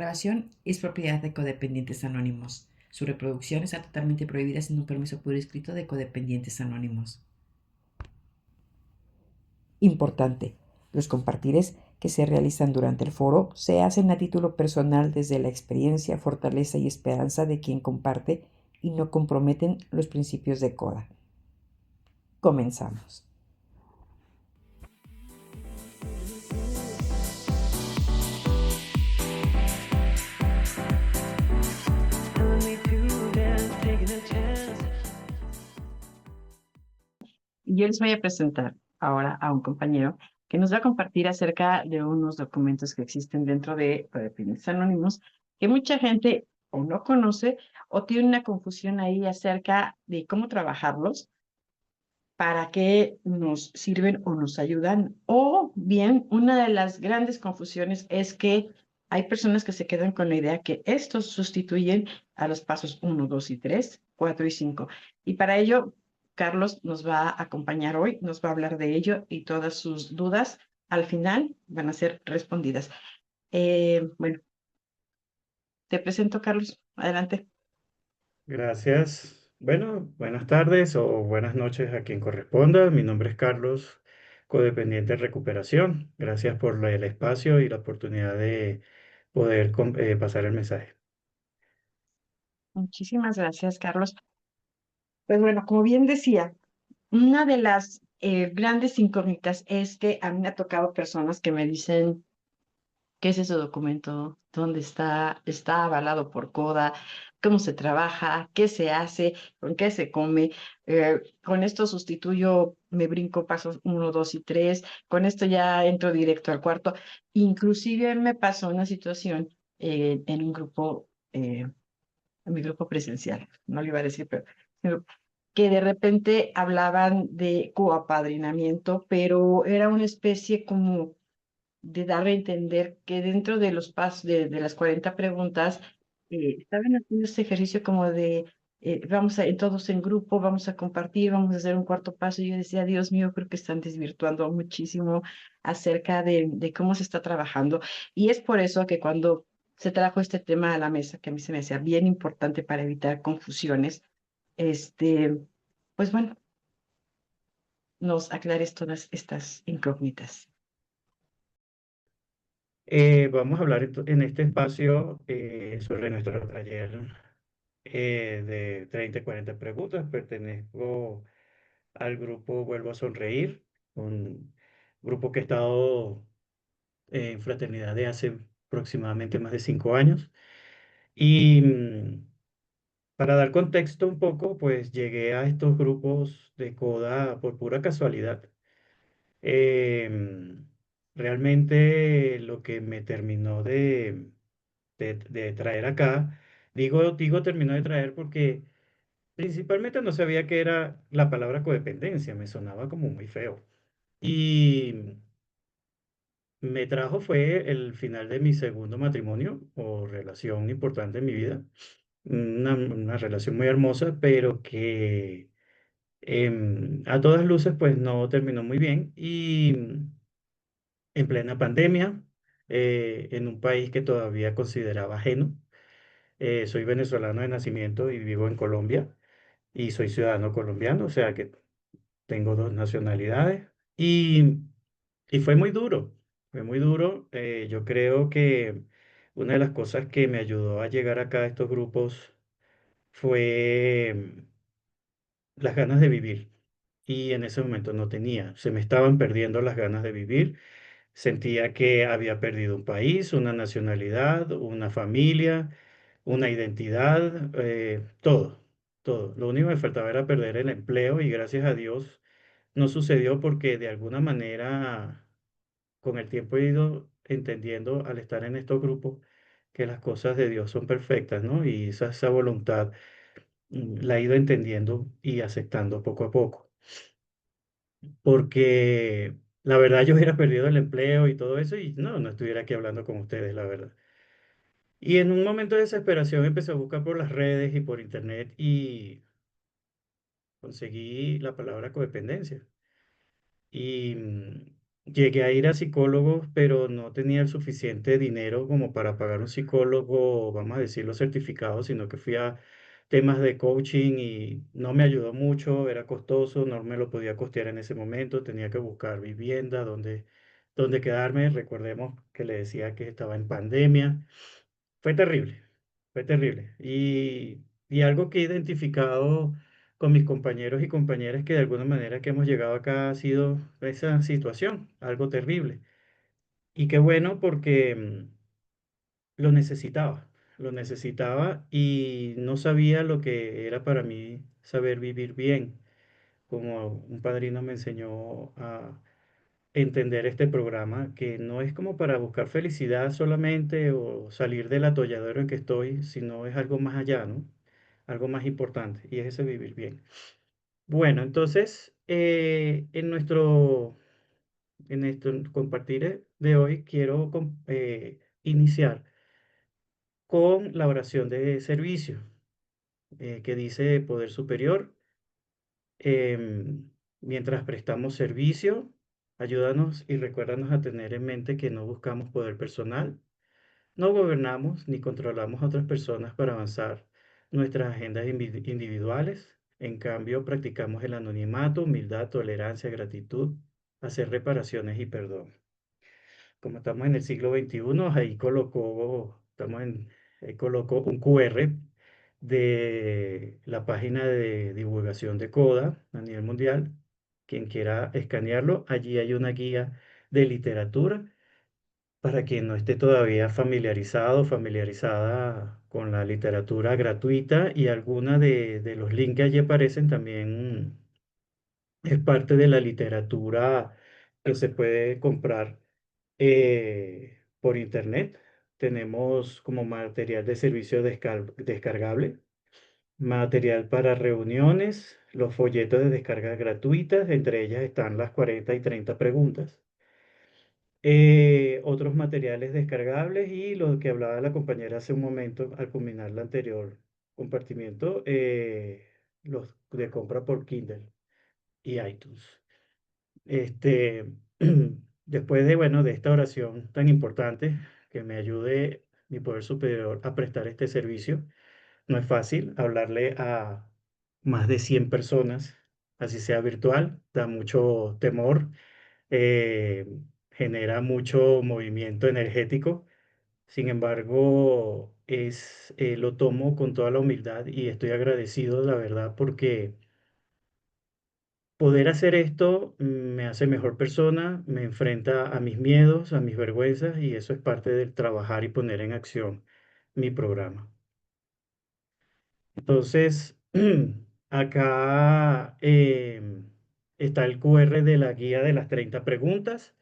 grabación es propiedad de Codependientes Anónimos. Su reproducción está totalmente prohibida sin un permiso por escrito de Codependientes Anónimos. Importante. Los compartires que se realizan durante el foro se hacen a título personal desde la experiencia, fortaleza y esperanza de quien comparte y no comprometen los principios de CODA. Comenzamos. Yo les voy a presentar ahora a un compañero que nos va a compartir acerca de unos documentos que existen dentro de Codependientes Anónimos que mucha gente o no conoce o tiene una confusión ahí acerca de cómo trabajarlos, para qué nos sirven o nos ayudan. O bien, una de las grandes confusiones es que hay personas que se quedan con la idea que estos sustituyen a los pasos 1, 2 y 3, 4 y 5. Y para ello, Carlos nos va a acompañar hoy, nos va a hablar de ello y todas sus dudas al final van a ser respondidas. Bueno, te presento, Carlos. Adelante. Gracias. Bueno, buenas tardes o buenas noches a quien corresponda. Mi nombre es Carlos, codependiente de recuperación. Gracias por el espacio y la oportunidad de poder pasar el mensaje. Muchísimas gracias, Carlos. Pues bueno, como bien decía, una de las grandes incógnitas es que a mí me ha tocado personas que me dicen, ¿qué es ese documento? ¿Dónde está? ¿Está avalado por CODA? ¿Cómo se trabaja? ¿Qué se hace? ¿Con qué se come? Con esto sustituyo, me brinco pasos 1, 2 y 3. Con esto ya entro directo al cuarto. Inclusive me pasó una situación en un grupo, en mi grupo presencial, no le iba a decir, pero que de repente hablaban de coapadrinamiento, pero era una especie como de dar a entender que dentro de los pasos de las 40 preguntas estaban haciendo este ejercicio como de vamos a todos en grupo, vamos a compartir, vamos a hacer un cuarto paso. Y yo decía, Dios mío, creo que están desvirtuando muchísimo acerca de cómo se está trabajando. Y es por eso que cuando se trajo este tema a la mesa, que a mí se me hacía bien importante para evitar confusiones, este, pues bueno, nos aclares todas estas incógnitas. Vamos a hablar en este espacio sobre nuestro taller de 30 y 40 preguntas. Pertenezco al grupo Vuelvo a Sonreír, un grupo que ha estado en fraternidad de hace aproximadamente más de 5 años. Y para dar contexto un poco, pues llegué a estos grupos de coda por pura casualidad. Em, Realmente lo que me terminó de traer acá, digo terminó de traer porque principalmente no sabía qué era la palabra codependencia, me sonaba como muy feo. Y me trajo fue el final de mi segundo matrimonio o relación importante en mi vida. Una relación muy hermosa, pero que a todas luces pues no terminó muy bien. Y en plena pandemia, en un país que todavía consideraba ajeno. Soy venezolano de nacimiento y vivo en Colombia y soy ciudadano colombiano, o sea que tengo dos nacionalidades. Y fue muy duro, fue muy duro. Yo creo que una de las cosas que me ayudó a llegar acá a estos grupos fue las ganas de vivir. Y en ese momento no tenía, se me estaban perdiendo las ganas de vivir. Sentía que había perdido un país, una nacionalidad, una familia, una identidad, todo, todo. Lo único que me faltaba era perder el empleo y gracias a Dios no sucedió porque de alguna manera con el tiempo he ido entendiendo al estar en estos grupos que las cosas de Dios son perfectas, ¿no? Y esa voluntad la he ido entendiendo y aceptando poco a poco. Porque la verdad yo hubiera perdido el empleo y todo eso y no estuviera aquí hablando con ustedes, la verdad. Y en un momento de desesperación empecé a buscar por las redes y por internet y conseguí la palabra codependencia. Y Llegué a ir a psicólogos, pero no tenía el suficiente dinero como para pagar un psicólogo, vamos a decirlo, certificado, sino que fui a temas de coaching y no me ayudó mucho, era costoso, no me lo podía costear en ese momento, tenía que buscar vivienda, donde quedarme. Recordemos que le decía que estaba en pandemia. Fue terrible, fue terrible. Y algo que he identificado con mis compañeros y compañeras que de alguna manera que hemos llegado acá ha sido esa situación, algo terrible. Y qué bueno porque lo necesitaba y no sabía lo que era para mí saber vivir bien, como un padrino me enseñó a entender este programa, que no es como para buscar felicidad solamente o salir del atolladero en que estoy, sino es algo más allá, ¿no? Algo más importante, y es ese vivir bien. Bueno, entonces, en nuestro compartir de hoy, quiero iniciar con la oración de servicio, que dice Poder Superior. Mientras prestamos servicio, ayúdanos y recuérdanos a tener en mente que no buscamos poder personal, no gobernamos ni controlamos a otras personas para avanzar nuestras agendas individuales. En cambio, practicamos el anonimato, humildad, tolerancia, gratitud, hacer reparaciones y perdón. Como estamos en el siglo XXI, ahí colocó un QR de la página de divulgación de CODA a nivel mundial. Quien quiera escanearlo, allí hay una guía de literatura para quien no esté todavía familiarizado, familiarizada con la literatura gratuita, y alguna de los links que allí aparecen también es parte de la literatura que se puede comprar por internet. Tenemos como material de servicio descargable, material para reuniones, los folletos de descarga gratuitas, entre ellas están las 40 y 30 preguntas, otros materiales descargables y lo que hablaba la compañera hace un momento al culminar el anterior compartimiento, los de compra por Kindle y iTunes. Este, después de, bueno, de esta oración tan importante, que me ayude mi poder superior a prestar este servicio. No es fácil hablarle a más de 100 personas, así sea virtual, da mucho temor, eh, genera mucho movimiento energético. Sin embargo, lo tomo con toda la humildad y estoy agradecido, la verdad, porque poder hacer esto me hace mejor persona, me enfrenta a mis miedos, a mis vergüenzas, y eso es parte del trabajar y poner en acción mi programa. Entonces, acá está el QR de la guía de las 30 preguntas.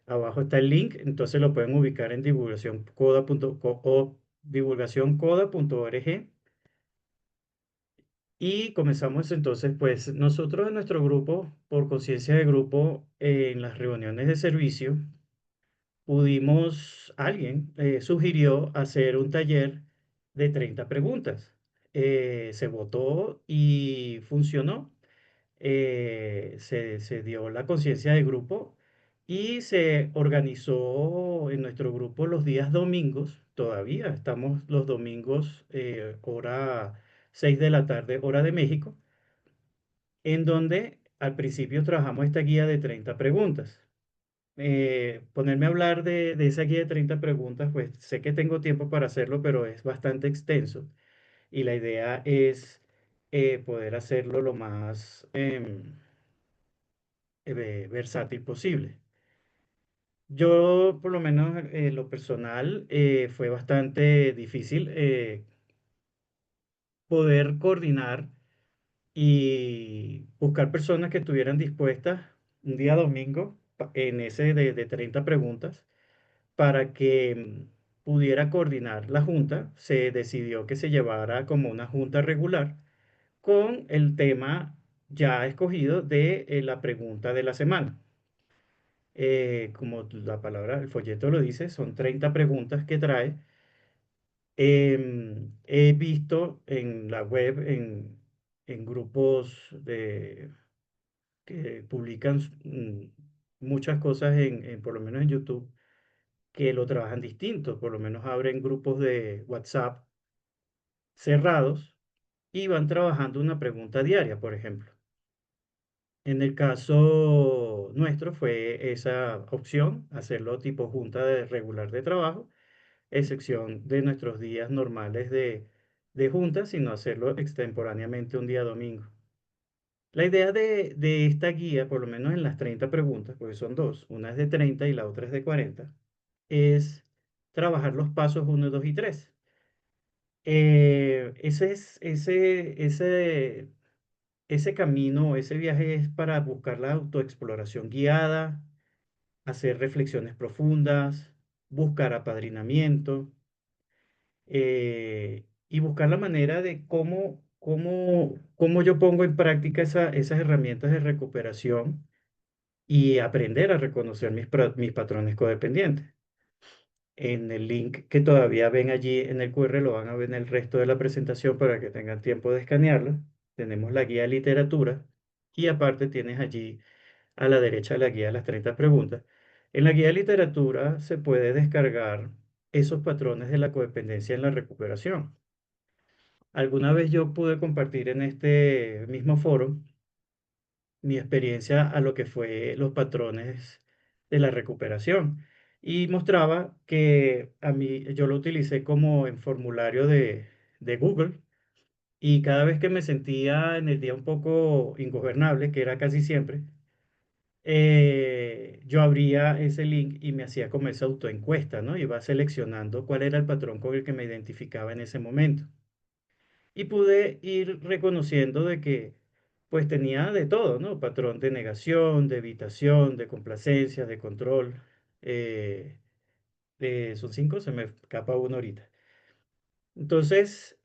Abajo está el link, entonces lo pueden ubicar en divulgacioncoda.org. Y comenzamos entonces, pues nosotros en nuestro grupo, por conciencia de grupo, en las reuniones de servicio, alguien sugirió hacer un taller de 30 preguntas. Se votó y funcionó. Se dio la conciencia de grupo y se organizó en nuestro grupo los días domingos. Todavía estamos los domingos, hora 6 de la tarde, hora de México, en donde al principio trabajamos esta guía de 30 preguntas. Ponerme a hablar de esa guía de 30 preguntas, pues sé que tengo tiempo para hacerlo, pero es bastante extenso y la idea es poder hacerlo lo más versátil posible. Yo, por lo menos, lo personal, fue bastante difícil poder coordinar y buscar personas que estuvieran dispuestas un día domingo en ese de 30 preguntas para que pudiera coordinar la junta. Se decidió que se llevara como una junta regular con el tema ya escogido de la pregunta de la semana. Como la palabra, el folleto lo dice, son 30 preguntas que trae. He visto en la web, en grupos que publican muchas cosas por lo menos en YouTube, que lo trabajan distinto, por lo menos abren grupos de WhatsApp cerrados y van trabajando una pregunta diaria, por ejemplo. En el caso nuestro fue esa opción, hacerlo tipo junta de regular de trabajo, excepción de nuestros días normales de junta, sino hacerlo extemporáneamente un día domingo. La idea de esta guía, por lo menos en las 30 preguntas, porque son dos, una es de 30 y la otra es de 40, es trabajar los pasos uno, 2 y 3. Ese camino, ese viaje es para buscar la autoexploración guiada, hacer reflexiones profundas, buscar apadrinamiento, y buscar la manera de cómo yo pongo en práctica esas herramientas de recuperación y aprender a reconocer mis patrones codependientes. En el link que todavía ven allí en el QR, lo van a ver en el resto de la presentación para que tengan tiempo de escanearlo. Tenemos la guía de literatura y aparte tienes allí a la derecha la guía de las 30 preguntas. En la guía de literatura se puede descargar esos patrones de la codependencia en la recuperación. Alguna vez yo pude compartir en este mismo foro mi experiencia a lo que fue los patrones de la recuperación y mostraba que a mí yo lo utilicé como en formulario de Google y cada vez que me sentía en el día un poco ingobernable, que era casi siempre, yo abría ese link y me hacía como esa autoencuesta, ¿no? Iba seleccionando cuál era el patrón con el que me identificaba en ese momento. Y pude ir reconociendo de que pues tenía de todo, ¿no? Patrón de negación, de evitación, de complacencia, de control. eh, son cinco, se me escapa uno ahorita. Entonces,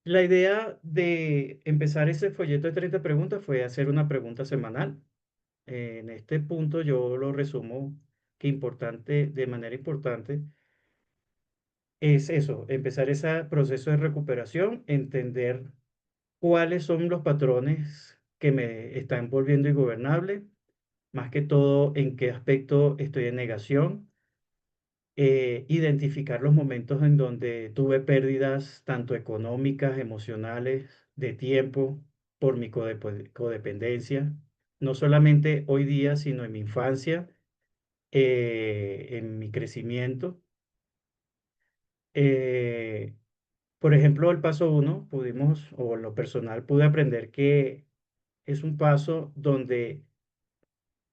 la idea de empezar ese folleto de 30 preguntas fue hacer una pregunta semanal. En este punto yo lo resumo que importante, de manera importante, es eso, empezar ese proceso de recuperación, entender cuáles son los patrones que me están volviendo ingobernable, más que todo en qué aspecto estoy en negación, identificar los momentos en donde tuve pérdidas tanto económicas, emocionales, de tiempo por mi codependencia, no solamente hoy día, sino en mi infancia, en mi crecimiento. Eh, por ejemplo, el paso uno, pudimos, o en lo personal, pude aprender que es un paso donde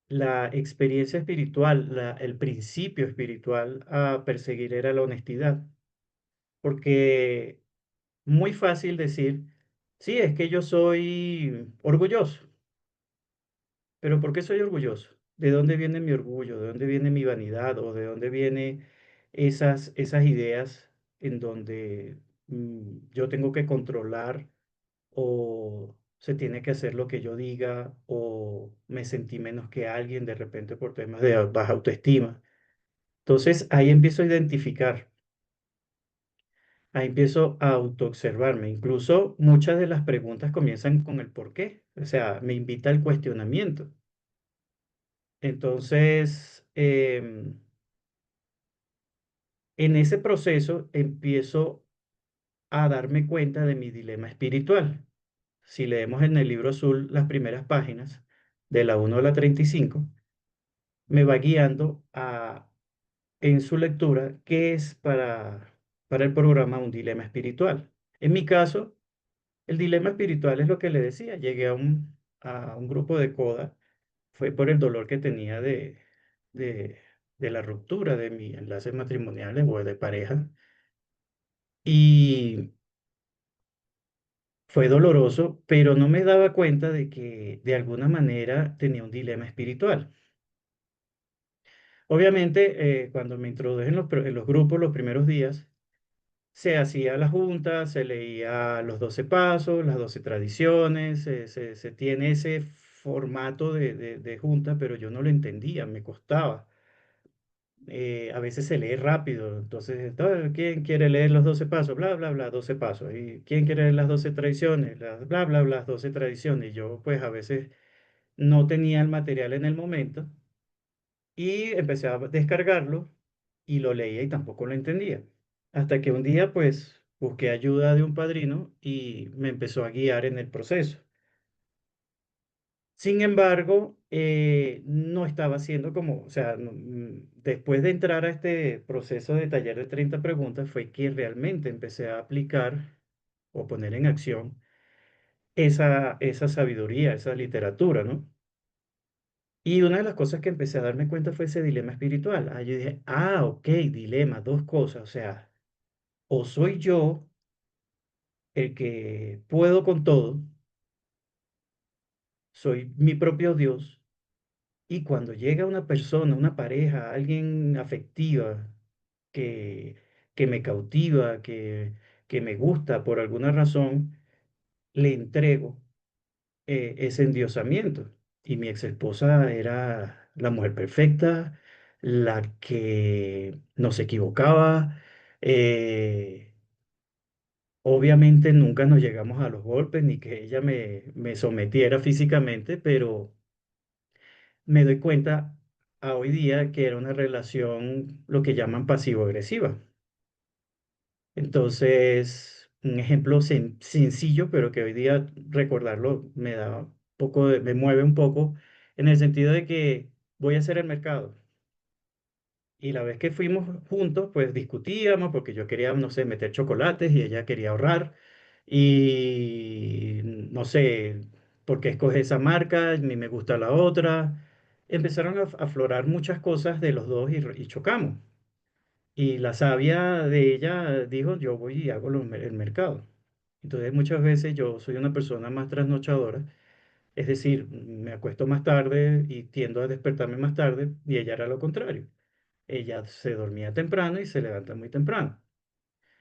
la experiencia espiritual, el principio espiritual a perseguir era la honestidad. Porque muy fácil decir, sí, es que yo soy orgulloso, pero ¿por qué soy orgulloso? ¿De dónde viene mi orgullo? ¿De dónde viene mi vanidad? ¿O de dónde vienen esas ideas en donde yo tengo que controlar o se tiene que hacer lo que yo diga o me sentí menos que alguien de repente por temas de baja autoestima? Entonces ahí empiezo a identificar, ahí empiezo a autoobservarme. Incluso muchas de las preguntas comienzan con el por qué, o sea, me invita al cuestionamiento. Entonces, en ese proceso empiezo a darme cuenta de mi dilema espiritual. Si leemos en el libro azul las primeras páginas, de la 1 a la 35, me va guiando en su lectura qué es para el programa un dilema espiritual. En mi caso, el dilema espiritual es lo que le decía. Llegué a un grupo de coda, fue por el dolor que tenía de, de la ruptura de mi enlace matrimonial o de pareja. Y fue doloroso, pero no me daba cuenta de que de alguna manera tenía un dilema espiritual. Obviamente, cuando me introduje en los grupos los primeros días, se hacía la junta, se leía los 12 pasos, las 12 tradiciones, se tiene ese formato de junta, pero yo no lo entendía, me costaba. A veces se lee rápido, entonces, ¿quién quiere leer los 12 pasos? Bla, bla, bla, 12 pasos. ¿Y quién quiere leer las 12 tradiciones? Bla, bla, bla, 12 tradiciones. Y yo, pues, a veces no tenía el material en el momento y empecé a descargarlo y lo leía y tampoco lo entendía. Hasta que un día pues busqué ayuda de un padrino y me empezó a guiar en el proceso. Sin embargo, no estaba haciendo como, o sea, después de entrar a este proceso de taller de 30 preguntas, fue que realmente empecé a aplicar o poner en acción esa sabiduría, esa literatura, ¿no? Y una de las cosas que empecé a darme cuenta fue ese dilema espiritual. Ah, yo dije, ok, dilema, dos cosas, o sea, o soy yo el que puedo con todo, soy mi propio Dios. Y cuando llega una persona, una pareja, alguien afectiva que, que me cautiva, que me gusta por alguna razón, le entrego ese endiosamiento. Y mi ex esposa era la mujer perfecta, la que no se equivocaba. eh, Obviamente nunca nos llegamos a los golpes ni que ella me sometiera físicamente, pero me doy cuenta a hoy día que era una relación lo que llaman pasivo-agresiva. Entonces, un ejemplo sencillo, pero que hoy día recordarlo me da un poco me mueve un poco, en el sentido de que voy a hacer el mercado. Y la vez que fuimos juntos, pues discutíamos porque yo quería, no sé, meter chocolates y ella quería ahorrar. Y no sé por qué escoge esa marca, a mí me gusta la otra. Empezaron a aflorar muchas cosas de los dos y chocamos. Y la sabia de ella dijo, yo voy y hago el mercado. Entonces muchas veces yo soy una persona más trasnochadora, es decir, me acuesto más tarde y tiendo a despertarme más tarde y ella era lo contrario. Ella se dormía temprano y se levanta muy temprano.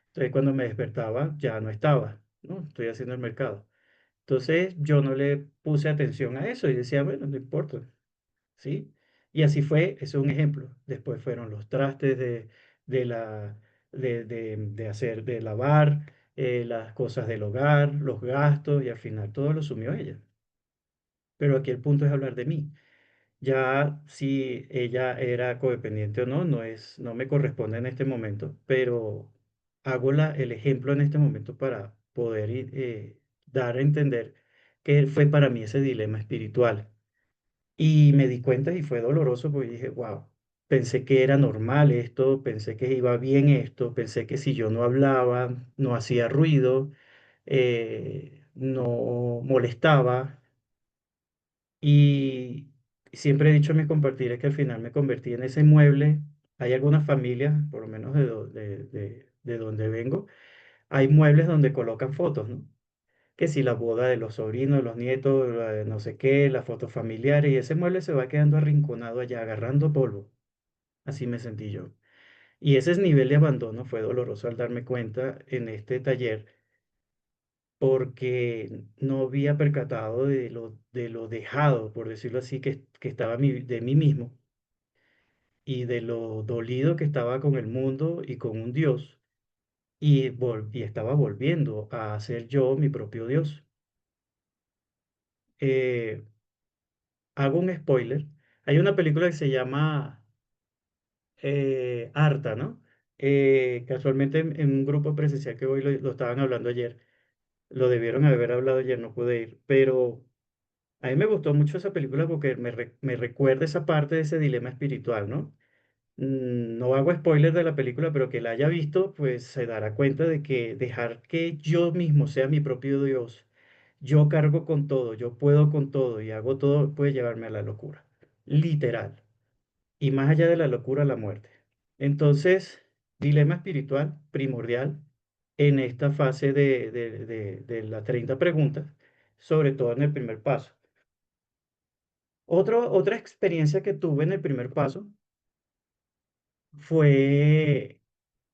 Entonces cuando me despertaba ya no estaba, ¿no? Estoy haciendo el mercado. Entonces yo no le puse atención a eso y decía, bueno, no importa, ¿sí? Y así fue, eso es un ejemplo. Después fueron los trastes de la, de hacer, de lavar, las cosas del hogar, los gastos y al final todo lo sumió ella. Pero aquí el punto es hablar de mí. Ya si ella era codependiente o no, no me corresponde en este momento, pero hago el ejemplo en este momento para poder dar a entender que fue para mí ese dilema espiritual. Y me di cuenta y fue doloroso porque dije, wow, pensé que era normal esto, pensé que iba bien esto, pensé que si yo no hablaba, no hacía ruido, no molestaba. Y siempre he dicho en mis compartires que al final me convertí en ese mueble. Hay algunas familias, por lo menos de donde vengo, hay muebles donde colocan fotos, ¿no? Que si la boda de los sobrinos, de los nietos, la de no sé qué, las fotos familiares, y ese mueble se va quedando arrinconado allá, agarrando polvo. Así me sentí yo. Y ese nivel de abandono fue doloroso al darme cuenta en este taller, porque no había percatado de lo dejado, por decirlo así, que estaba de mí mismo y de lo dolido que estaba con el mundo y con un Dios. Y estaba volviendo a ser yo mi propio Dios. Eh, Hago un spoiler. Hay una película que se llama Arta, ¿no? Casualmente en un grupo presencial que hoy lo estaban hablando ayer. Lo debieron haber hablado ayer, no pude ir. Pero a mí me gustó mucho esa película porque me recuerda esa parte de ese dilema espiritual, ¿no? No hago spoiler de la película, pero que la haya visto, pues se dará cuenta de que dejar que yo mismo sea mi propio Dios, yo cargo con todo, yo puedo con todo y hago todo, puede llevarme a la locura, literal. Y más allá de la locura, la muerte. Entonces, dilema espiritual primordial en esta fase de las 30 preguntas, sobre todo en el primer paso. Otra experiencia que tuve en el primer paso fue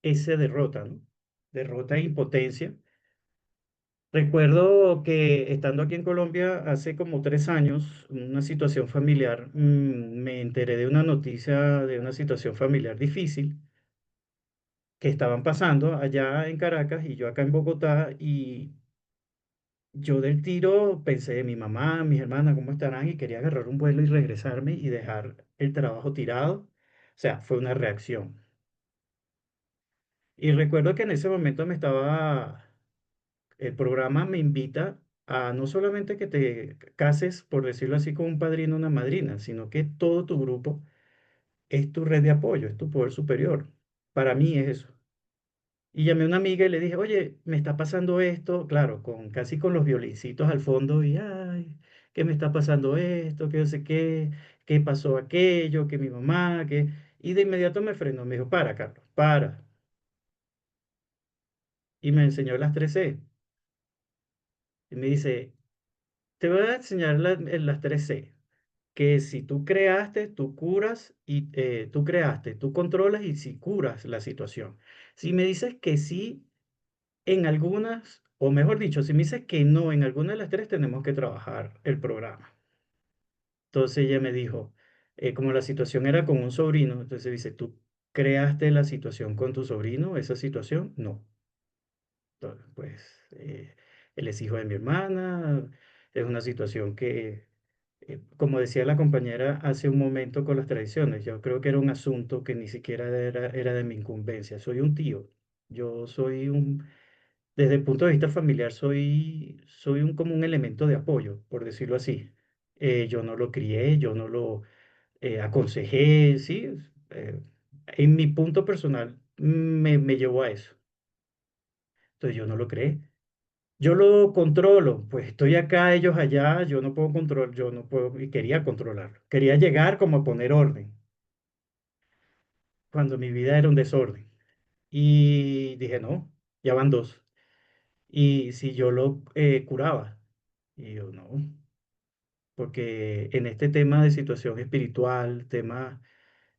esa derrota, ¿no? Derrota e impotencia. Recuerdo que estando aquí en Colombia hace como 3 años, una situación familiar, me enteré de una noticia de una situación familiar difícil que estaban pasando allá en Caracas y yo acá en Bogotá Yo del tiro pensé, mi mamá, mis hermanas, ¿cómo estarán? Y quería agarrar un vuelo y regresarme y dejar el trabajo tirado. O sea, fue una reacción. Y recuerdo que en ese momento el programa me invita a no solamente que te cases, por decirlo así, con un padrino o una madrina, sino que todo tu grupo es tu red de apoyo, es tu poder superior. Para mí es eso. Y llamé a una amiga y le dije, oye, me está pasando esto, claro, casi con los violincitos al fondo, y ay, ¿qué me está pasando esto? Que no sé qué pasó aquello, que mi mamá, que... Y de inmediato me frenó, me dijo, para, Carlos, para. Y me enseñó las 3C. Y me dice, te voy a enseñar las 3C, que si tú creaste, tú curas, y tú creaste, tú controlas y si curas la situación. Si me dices que sí en algunas, o mejor dicho, si me dices que no en alguna de las tres, tenemos que trabajar el programa. Entonces ella me dijo, como la situación era con un sobrino, entonces dice, ¿tú creaste la situación con tu sobrino, esa situación? No. Entonces, pues él es hijo de mi hermana, es una situación que, como decía la compañera hace un momento con las tradiciones, yo creo que era un asunto que ni siquiera era de mi incumbencia. Soy un tío, yo soy un desde el punto de vista familiar, soy como un elemento de apoyo, por decirlo así. Yo no lo crié, yo no lo aconsejé, sí. eh, en mi punto personal me llevó a eso. Entonces yo no lo creé. Yo lo controlo, pues estoy acá, ellos allá, yo no puedo controlar, yo no puedo, y quería controlarlo. Quería llegar como a poner orden, cuando mi vida era un desorden. Y dije, no, ya van dos. Y si yo lo curaba, y yo no. Porque en este tema de situación espiritual, temas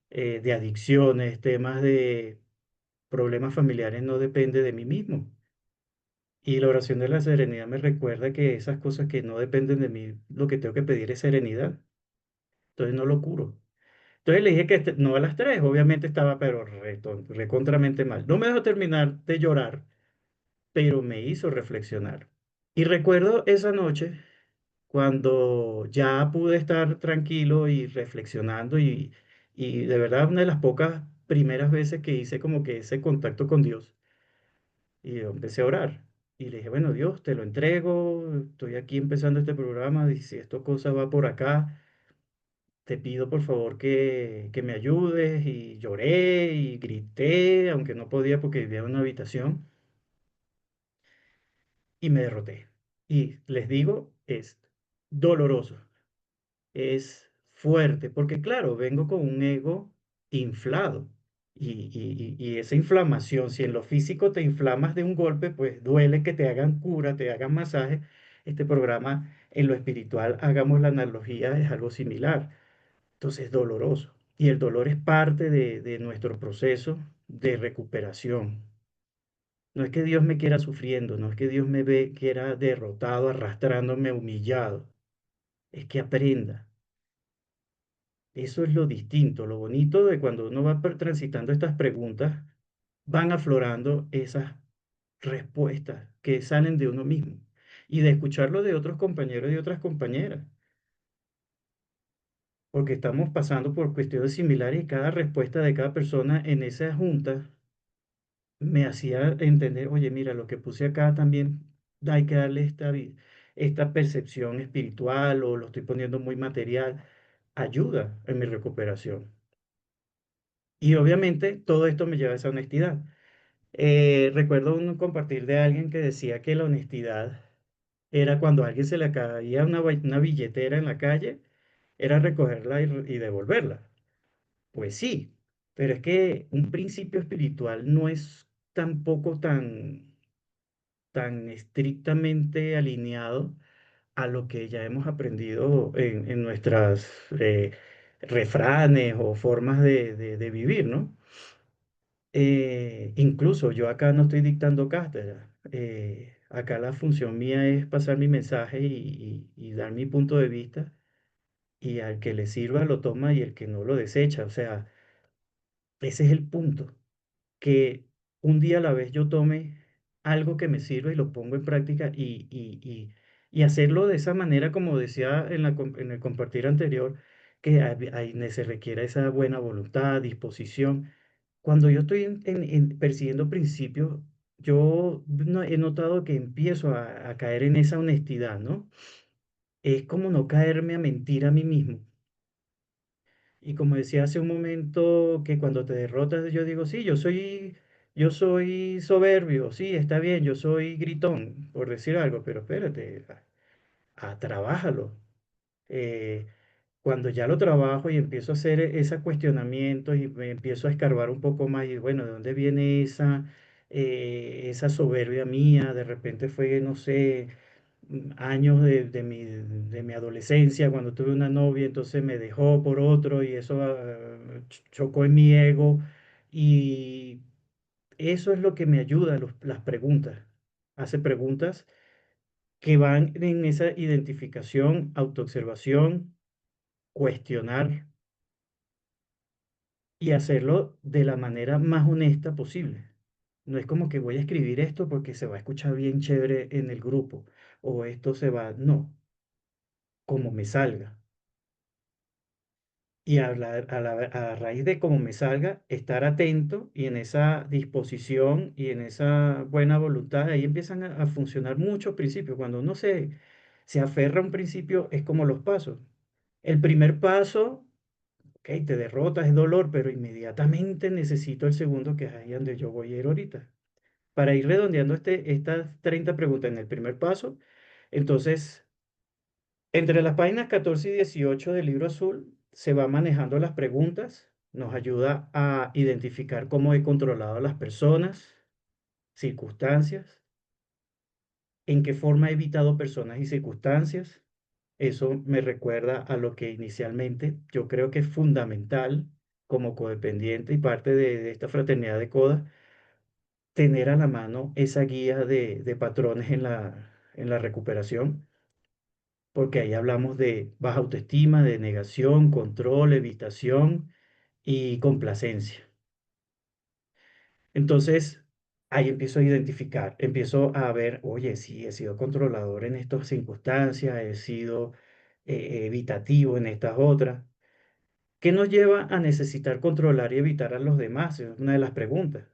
de adicciones, temas de problemas familiares, no depende de mí mismo. Y la oración de la serenidad me recuerda que esas cosas que no dependen de mí, lo que tengo que pedir es serenidad. Entonces no lo curo. Entonces le dije que no a las tres, obviamente estaba pero recontramente mal. No me dejó terminar de llorar, pero me hizo reflexionar. Y recuerdo esa noche cuando ya pude estar tranquilo y reflexionando y de verdad una de las pocas primeras veces que hice como que ese contacto con Dios y yo empecé a orar y le dije, bueno, Dios, te lo entrego, estoy aquí empezando este programa y si esto cosa va por acá, te pido por favor que me ayudes y lloré y grité, aunque no podía porque vivía en una habitación y me derroté. Y les digo, es doloroso. Es fuerte, porque claro, vengo con un ego inflado. Y esa inflamación, si en lo físico te inflamas de un golpe, pues duele que te hagan cura, te hagan masaje. Este programa en lo espiritual, hagamos la analogía, es algo similar. Entonces es doloroso. Y el dolor es parte de nuestro proceso de recuperación. No es que Dios me quiera sufriendo, no es que Dios quiera derrotado, arrastrándome, humillado. Es que aprenda. Eso es lo distinto, lo bonito de cuando uno va transitando estas preguntas, van aflorando esas respuestas que salen de uno mismo y de escucharlo de otros compañeros y otras compañeras, porque estamos pasando por cuestiones similares y cada respuesta de cada persona en esa junta me hacía entender, oye, mira, lo que puse acá también hay que darle esta percepción espiritual o lo estoy poniendo muy material, ayuda en mi recuperación. Y obviamente todo esto me lleva a esa honestidad. Recuerdo un compartir de alguien que decía que la honestidad era cuando a alguien se le caía una billetera en la calle, era recogerla y devolverla. Pues sí, pero es que un principio espiritual no es tampoco tan estrictamente alineado a lo que ya hemos aprendido en nuestras refranes o formas de vivir, ¿no? Incluso yo acá no estoy dictando cátedra. Acá la función mía es pasar mi mensaje y dar mi punto de vista y al que le sirva lo toma y el que no lo desecha. O sea, ese es el punto, que un día a la vez yo tome algo que me sirva y lo pongo en práctica Y hacerlo de esa manera, como decía en el compartir anterior, que se requiere esa buena voluntad, disposición. Cuando yo estoy persiguiendo principios, yo he notado que empiezo a caer en esa honestidad, ¿no? Es como no caerme a mentir a mí mismo. Y como decía hace un momento, que cuando te derrotas, yo digo, sí, yo soy soberbio, sí, está bien, yo soy gritón, por decir algo, pero espérate, trabájalo. Eh, Cuando ya lo trabajo y empiezo a hacer esos cuestionamientos y me empiezo a escarbar un poco más y bueno, ¿de dónde viene esa soberbia mía? De repente fue, no sé, años de mi adolescencia, cuando tuve una novia, entonces me dejó por otro y eso chocó en mi ego y eso es lo que me ayuda, las preguntas. Hace preguntas que van en esa identificación, autoobservación, cuestionar y hacerlo de la manera más honesta posible. No es como que voy a escribir esto porque se va a escuchar bien chévere en el grupo o esto se va, no, como me salga. Y a raíz de cómo me salga, estar atento y en esa disposición y en esa buena voluntad, ahí empiezan a funcionar muchos principios. Cuando uno se aferra a un principio, es como los pasos. El primer paso, ok, te derrotas, es dolor, pero inmediatamente necesito el segundo, que es ahí donde yo voy a ir ahorita. Para ir redondeando estas 30 preguntas en el primer paso, entonces, entre las páginas 14 y 18 del libro azul, se va manejando las preguntas, nos ayuda a identificar cómo he controlado a las personas, circunstancias, en qué forma he evitado personas y circunstancias. Eso me recuerda a lo que inicialmente yo creo que es fundamental como codependiente y parte de esta fraternidad de codas, tener a la mano esa guía de patrones en la recuperación, porque ahí hablamos de baja autoestima, de negación, control, evitación y complacencia. Entonces, ahí empiezo a identificar, empiezo a ver, oye, sí, he sido controlador en estas circunstancias, he sido evitativo en estas otras. ¿Qué nos lleva a necesitar controlar y evitar a los demás? Es una de las preguntas.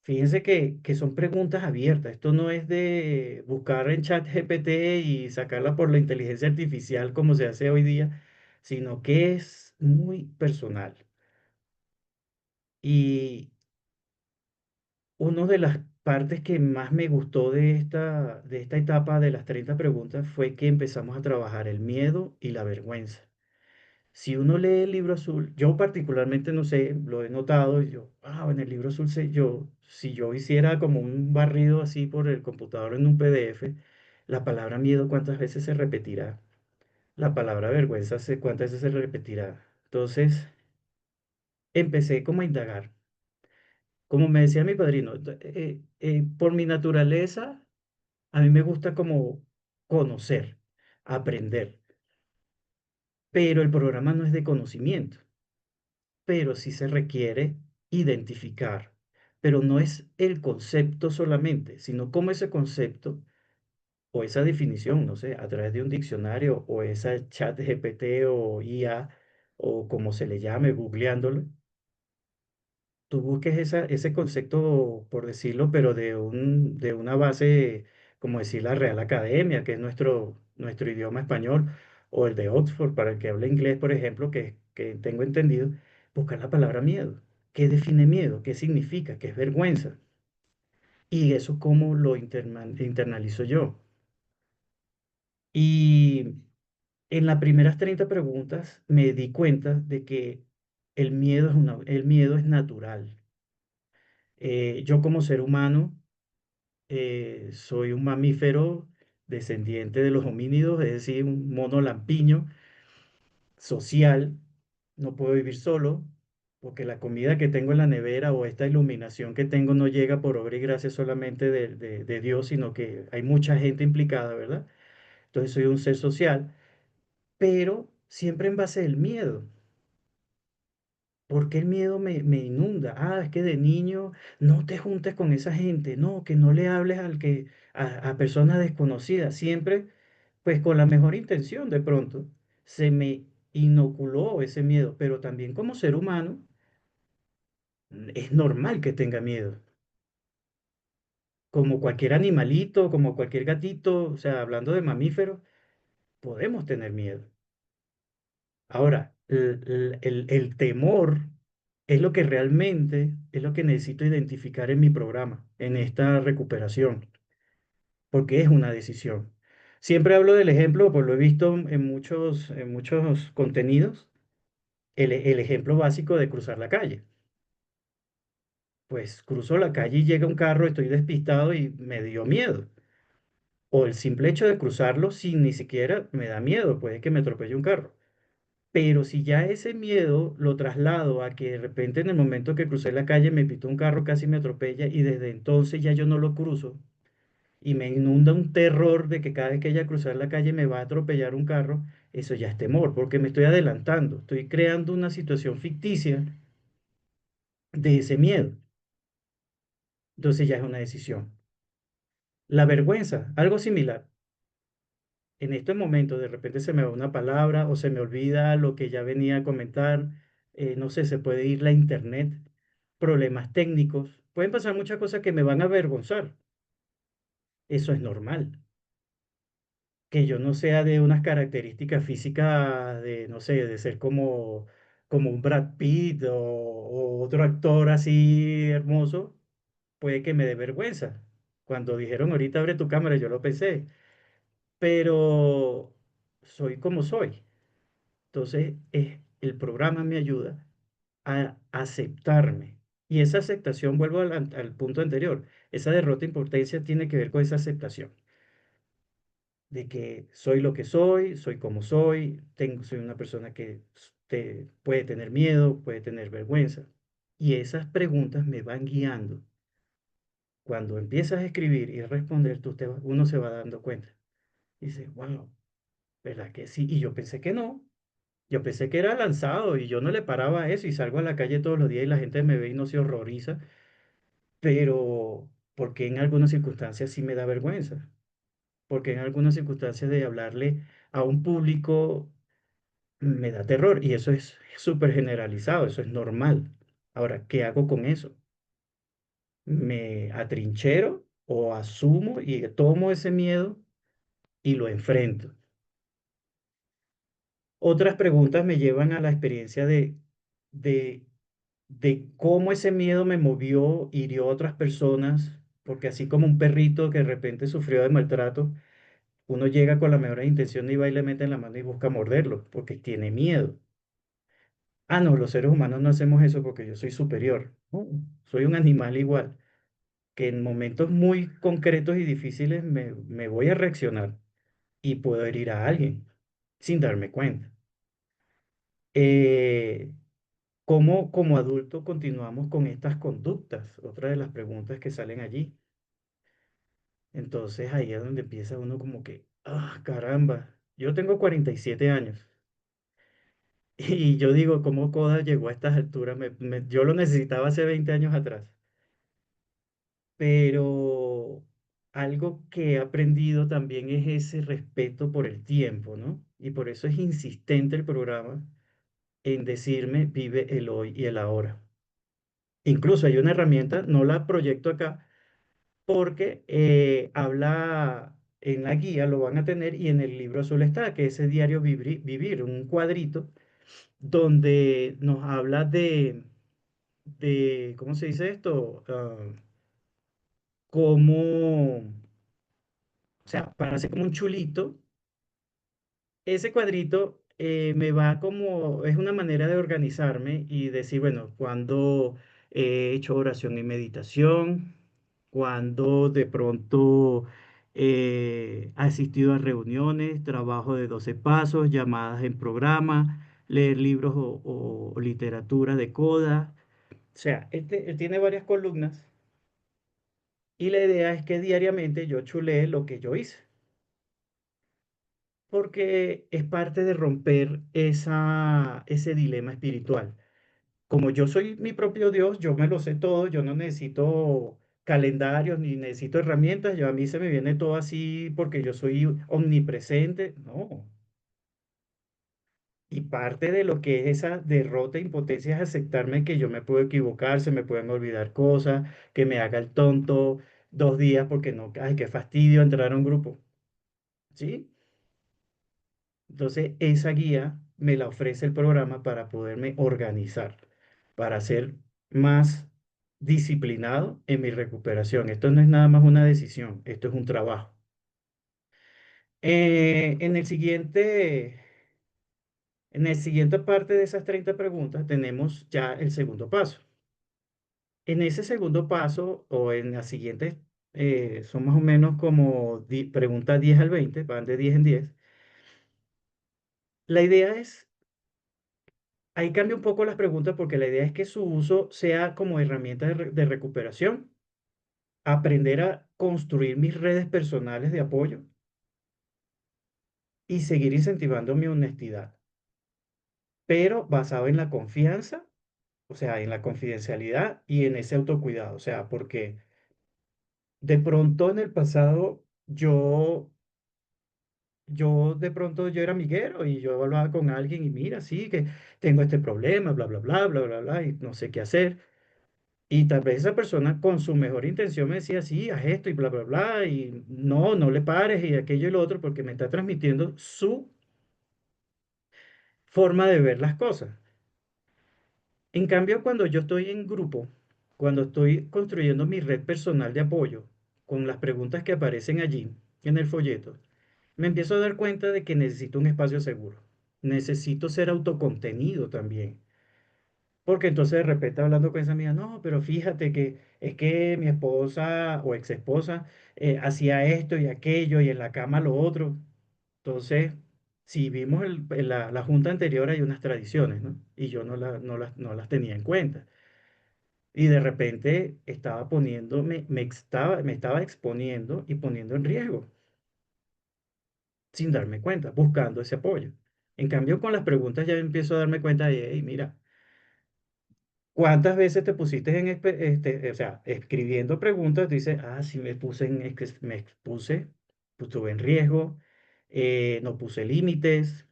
Fíjense que son preguntas abiertas. Esto no es de buscar en chat GPT y sacarla por la inteligencia artificial como se hace hoy día, sino que es muy personal. Y una de las partes que más me gustó de esta etapa de las 30 preguntas fue que empezamos a trabajar el miedo y la vergüenza. Si uno lee el libro azul, yo particularmente no sé, lo he notado, y yo, en el libro azul sé yo, si yo hiciera como un barrido así por el computador en un PDF, la palabra miedo cuántas veces se repetirá, la palabra vergüenza cuántas veces se repetirá. Entonces, empecé como a indagar. Como me decía mi padrino, por mi naturaleza, a mí me gusta como conocer, aprender, pero el programa no es de conocimiento. Pero sí se requiere identificar, pero no es el concepto solamente, sino cómo ese concepto o esa definición, no sé, a través de un diccionario o esa chat GPT o IA o como se le llame, googleándolo, tú busques ese concepto, por decirlo, pero de una base, como decir la Real Academia, que es nuestro idioma español, o el de Oxford, para el que hable inglés, por ejemplo, que tengo entendido, buscar la palabra miedo. ¿Qué define miedo? ¿Qué significa? ¿Qué es vergüenza? Y eso cómo lo internalizo yo. Y en las primeras 30 preguntas me di cuenta de que el miedo es natural. Yo como ser humano soy un mamífero descendiente de los homínidos, es decir, un mono lampiño social. No puedo vivir solo porque la comida que tengo en la nevera o esta iluminación que tengo no llega por obra y gracia solamente de Dios, sino que hay mucha gente implicada, ¿verdad? Entonces soy un ser social, pero siempre en base del miedo. ¿Por qué el miedo me inunda? Ah, es que de niño no te juntes con esa gente, no, que no le hables a personas desconocidas. Siempre, pues con la mejor intención de pronto, se me inoculó ese miedo, pero también como ser humano es normal que tenga miedo. Como cualquier animalito, como cualquier gatito, o sea, hablando de mamíferos, podemos tener miedo. Ahora, el temor es lo que realmente es lo que necesito identificar en mi programa, en esta recuperación, porque es una decisión. Siempre hablo del ejemplo, pues lo he visto en muchos contenidos, el ejemplo básico de cruzar la calle. Pues cruzo la calle y llega un carro, estoy despistado y me dio miedo. O el simple hecho de cruzarlo sin ni siquiera me da miedo, puede que me atropelle un carro. Pero si ya ese miedo lo traslado a que de repente en el momento que crucé la calle me pitó un carro, casi me atropella y desde entonces ya yo no lo cruzo y me inunda un terror de que cada vez que ella cruzar la calle me va a atropellar un carro, eso ya es temor, porque me estoy adelantando, estoy creando una situación ficticia de ese miedo. Entonces ya es una decisión. La vergüenza, algo similar. En estos momentos de repente se me va una palabra o se me olvida lo que ya venía a comentar, no sé, se puede ir la internet, problemas técnicos, pueden pasar muchas cosas que me van a avergonzar. Eso es normal. Que yo no sea de unas características físicas de, no sé, de ser como un Brad Pitt o otro actor así hermoso, puede que me dé vergüenza. Cuando dijeron ahorita abre tu cámara, yo lo pensé, pero soy como soy. Entonces, el programa me ayuda a aceptarme. Y esa aceptación, vuelvo al punto anterior, esa derrota en potencia tiene que ver con esa aceptación de que soy lo que soy como soy, soy una persona que puede tener miedo, puede tener vergüenza. Y esas preguntas me van guiando. Cuando empiezas a escribir y responder, uno se va dando cuenta. Dice, wow, ¿verdad que sí? Y yo pensé que no. Yo pensé que era lanzado y yo no le paraba a eso y salgo a la calle todos los días y la gente me ve y no se horroriza, pero porque en algunas circunstancias sí me da vergüenza, porque en algunas circunstancias de hablarle a un público me da terror y eso es súper generalizado, eso es normal. Ahora, ¿qué hago con eso? ¿Me atrinchero o asumo y tomo ese miedo y lo enfrento? Otras preguntas me llevan a la experiencia de de cómo ese miedo me movió, hirió a otras personas, porque así como un perrito que de repente sufrió de maltrato, uno llega con la mejor intención y va y le mete en la mano y busca morderlo, porque tiene miedo. Ah, no, los seres humanos no hacemos eso porque yo soy superior. No, soy un animal igual, que en momentos muy concretos y difíciles me voy a reaccionar y puedo herir a alguien sin darme cuenta. Eh, ¿Cómo como adulto continuamos con estas conductas? Otra de las preguntas que salen allí. Entonces ahí es donde empieza uno como que, ah, caramba, yo tengo 47 años y yo digo, ¿cómo Coda llegó a estas alturas? Yo lo necesitaba hace 20 años atrás, pero algo que he aprendido también es ese respeto por el tiempo, ¿no? Y por eso es insistente el programa en decirme, vive el hoy y el ahora. Incluso hay una herramienta, no la proyecto acá, porque habla en la guía, lo van a tener, y en el libro azul está, que es ese diario vivir, un cuadrito donde nos habla ¿cómo se dice esto? Cómo, o sea, para hacer como un chulito ese cuadrito me va como, es una manera de organizarme y decir, bueno, cuando he hecho oración y meditación, cuando de pronto he asistido a reuniones, trabajo de 12 pasos, llamadas en programa, leer libros o literatura de coda. O sea, él tiene varias columnas y la idea es que diariamente yo chulee lo que yo hice, porque es parte de romper ese dilema espiritual. Como yo soy mi propio Dios, yo me lo sé todo, yo no necesito calendarios ni necesito herramientas, yo a mí se me viene todo así porque yo soy omnipresente. No. Y parte de lo que es esa derrota e impotencia es aceptarme que yo me puedo equivocar, se me pueden olvidar cosas, que me haga el tonto 2 días porque no, ay, qué fastidio entrar a un grupo, ¿sí? Entonces, esa guía me la ofrece el programa para poderme organizar, para ser más disciplinado en mi recuperación. Esto no es nada más una decisión, esto es un trabajo. En el siguiente parte de esas 30 preguntas tenemos ya el segundo paso. En ese segundo paso o en las siguientes, son más o menos como preguntas 10 al 20, van de 10 en 10. La idea es, ahí cambia un poco las preguntas porque la idea es que su uso sea como herramienta de recuperación, aprender a construir mis redes personales de apoyo y seguir incentivando mi honestidad, pero basado en la confianza, o sea, en la confidencialidad y en ese autocuidado. O sea, porque de pronto en el pasado yo de pronto yo era amiguero y yo hablaba con alguien y mira, sí, que tengo este problema, bla, bla, bla, bla, bla, bla, y no sé qué hacer. Y tal vez esa persona con su mejor intención me decía, sí, haz esto y bla, bla, bla, y no, no le pares y aquello y lo otro, porque me está transmitiendo su forma de ver las cosas. En cambio, cuando yo estoy en grupo, cuando estoy construyendo mi red personal de apoyo, con las preguntas que aparecen allí en el folleto, me empiezo a dar cuenta de que necesito un espacio seguro. Necesito ser autocontenido también. Porque entonces de repente hablando con esa amiga, no, pero fíjate que es que mi esposa o ex esposa hacía esto y aquello y en la cama lo otro. Entonces, si vimos en la junta anterior hay unas tradiciones, ¿no? Y yo no las tenía en cuenta. Y de repente estaba poniéndome, me estaba exponiendo y poniendo en riesgo sin darme cuenta, buscando ese apoyo. En cambio, con las preguntas ya empiezo a darme cuenta de, hey, mira, ¿cuántas veces te pusiste o sea, escribiendo preguntas? Dices, ah, sí, me expuse, pues, estuve en riesgo, no puse límites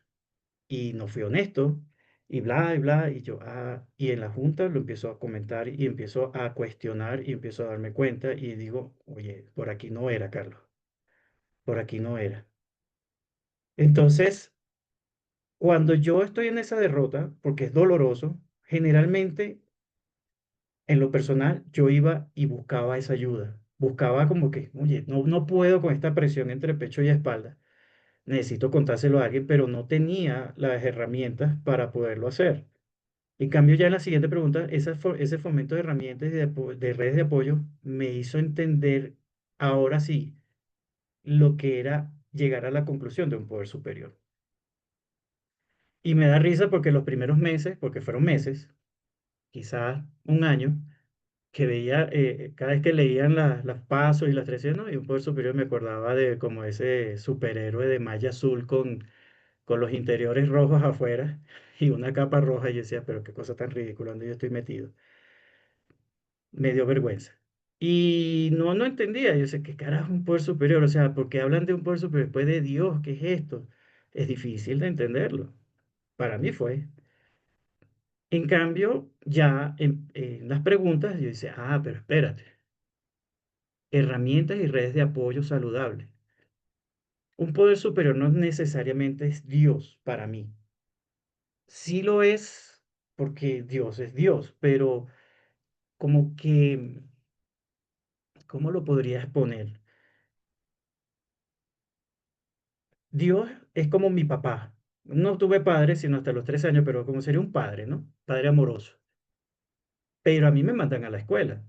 y no fui honesto, y bla, y yo, y en la junta lo empiezo a comentar y empiezo a cuestionar y empiezo a darme cuenta y digo, oye, por aquí no era, Carlos, por aquí no era. Entonces, cuando yo estoy en esa derrota, porque es doloroso, generalmente en lo personal yo iba y buscaba esa ayuda. Buscaba como que, oye, no, no puedo con esta presión entre pecho y espalda. Necesito contárselo a alguien, pero no tenía las herramientas para poderlo hacer. En cambio, ya en la siguiente pregunta, ese fomento de herramientas y de redes de apoyo me hizo entender ahora sí lo que era llegar a la conclusión de un poder superior. Y me da risa porque los primeros meses, porque fueron meses, quizás un año, que veía, cada vez que leían las pasos y las tradiciones, ¿no? Y un poder superior me acordaba de como ese superhéroe de malla azul con los interiores rojos afuera y una capa roja. Y yo decía, pero qué cosa tan ridícula, donde yo estoy metido. Me dio vergüenza. Y no entendía. Yo sé, ¿qué carajo un poder superior? O sea, porque hablan de un poder superior después de Dios, ¿qué es esto? Es difícil de entenderlo. Para mí fue. En cambio, ya en las preguntas, yo decía, pero espérate, herramientas y redes de apoyo saludable. Un poder superior no necesariamente es Dios para mí. Sí lo es porque Dios es Dios, pero como que, ¿cómo lo podría exponer? Dios es como mi papá. No tuve padre sino hasta los 3 años, pero como sería un padre, ¿no? Padre amoroso. Pero a mí me mandan a la escuela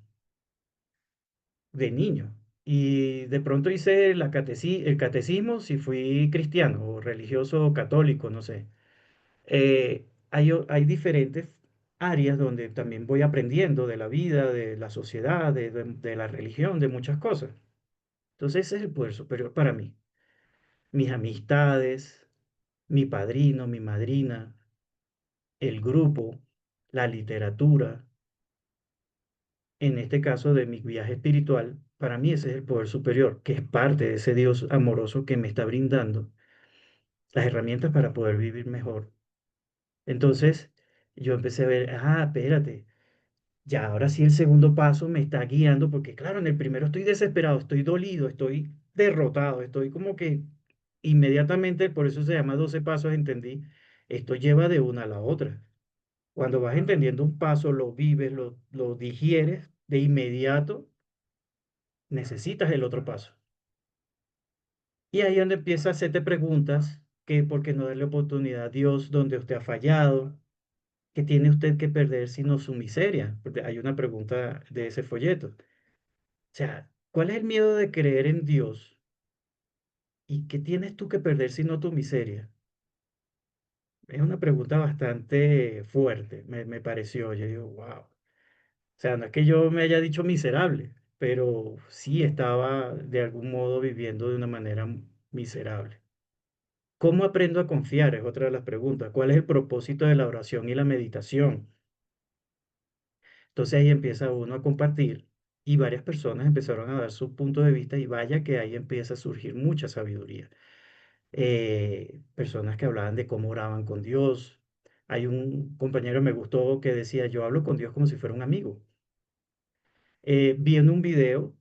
de niño. Y de pronto hice el catecismo si fui cristiano o religioso o católico, no sé. Hay diferentes áreas donde también voy aprendiendo de la vida, de la sociedad, de la religión, de muchas cosas. Entonces ese es el poder superior para mí. Mis amistades, mi padrino, mi madrina, el grupo, la literatura, en este caso de mi viaje espiritual, para mí ese es el poder superior, que es parte de ese Dios amoroso que me está brindando las herramientas para poder vivir mejor. Entonces, yo empecé a ver, espérate, ya ahora sí el segundo paso me está guiando, porque claro, en el primero estoy desesperado, estoy dolido, estoy derrotado, estoy como que inmediatamente, por eso se llama 12 pasos, entendí, esto lleva de una a la otra. Cuando vas entendiendo un paso, lo vives, lo digieres, de inmediato necesitas el otro paso. Y ahí es donde empieza a hacerte preguntas, que por qué no darle oportunidad a Dios donde usted ha fallado, qué tiene usted que perder sino su miseria. Porque hay una pregunta de ese folleto. O sea, ¿cuál es el miedo de creer en Dios? ¿Y qué tienes tú que perder sino tu miseria? Es una pregunta bastante fuerte, me pareció. Yo digo, wow. O sea, no es que yo me haya dicho miserable, pero sí estaba de algún modo viviendo de una manera miserable. ¿Cómo aprendo a confiar? Es otra de las preguntas. ¿Cuál es el propósito de la oración y la meditación? Entonces ahí empieza uno a compartir y varias personas empezaron a dar su punto de vista y vaya que ahí empieza a surgir mucha sabiduría. Personas que hablaban de cómo oraban con Dios. Hay un compañero que me gustó que decía, yo hablo con Dios como si fuera un amigo. Viendo un video,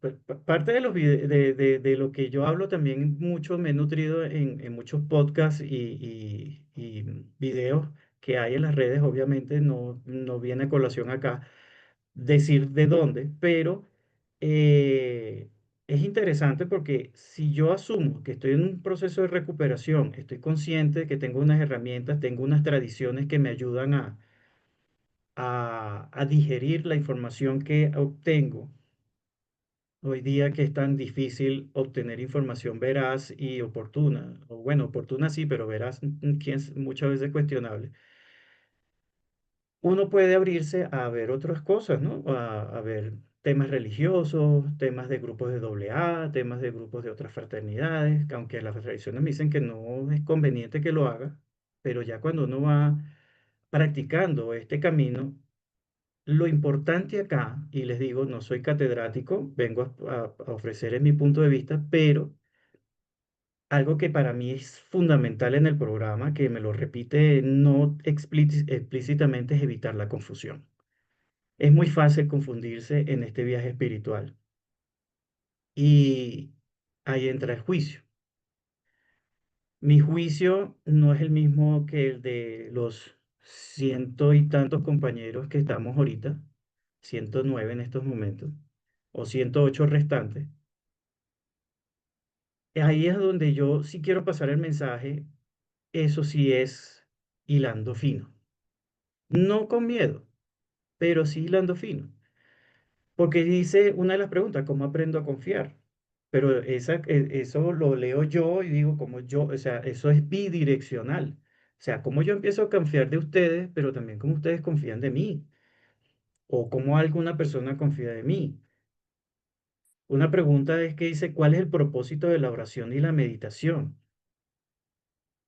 parte de, de lo que yo hablo también mucho me he nutrido en muchos podcasts y videos que hay en las redes, obviamente no viene a colación acá decir de dónde, pero es interesante porque si yo asumo que estoy en un proceso de recuperación, estoy consciente de que tengo unas herramientas, tengo unas tradiciones que me ayudan a digerir la información que obtengo. Hoy día que es tan difícil obtener información veraz y oportuna, o bueno, oportuna sí, pero veraz que es muchas veces cuestionable, uno puede abrirse a ver otras cosas, ¿no? A ver temas religiosos, temas de grupos de doble A, temas de grupos de otras fraternidades, que aunque las tradiciones me dicen que no es conveniente que lo haga, pero ya cuando uno va practicando este camino, lo importante acá, y les digo, no soy catedrático, vengo a ofrecer en mi punto de vista, pero algo que para mí es fundamental en el programa, que me lo repite no explícitamente, es evitar la confusión. Es muy fácil confundirse en este viaje espiritual y ahí entra el juicio. Mi juicio no es el mismo que el de los ciento y tantos compañeros que estamos ahorita, 109 en estos momentos, o 108 restantes. Ahí es donde yo sí quiero pasar el mensaje, eso sí es hilando fino. No con miedo, pero sí hilando fino. Porque dice una de las preguntas, ¿cómo aprendo a confiar? Pero eso lo leo yo y digo, como yo, o sea, eso es bidireccional. O sea, cómo yo empiezo a confiar de ustedes, pero también cómo ustedes confían de mí, o cómo alguna persona confía de mí. Una pregunta es que dice, ¿cuál es el propósito de la oración y la meditación?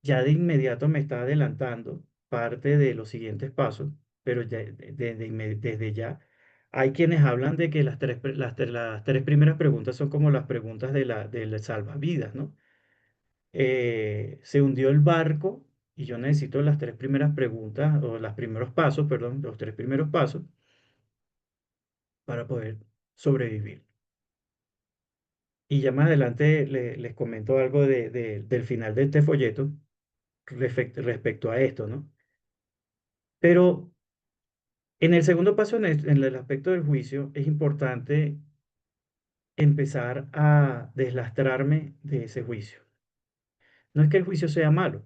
Ya de inmediato me está adelantando parte de los siguientes pasos, pero ya, desde ya hay quienes hablan de que las tres primeras preguntas son como las preguntas del salvavidas, ¿no? Se hundió el barco y yo necesito las tres primeras preguntas, o los primeros pasos, perdón, los tres primeros pasos para poder sobrevivir. Y ya más adelante les comento algo del final de este folleto respecto a esto, ¿no? Pero en el segundo paso, en el aspecto del juicio, es importante empezar a deslastrarme de ese juicio. No es que el juicio sea malo,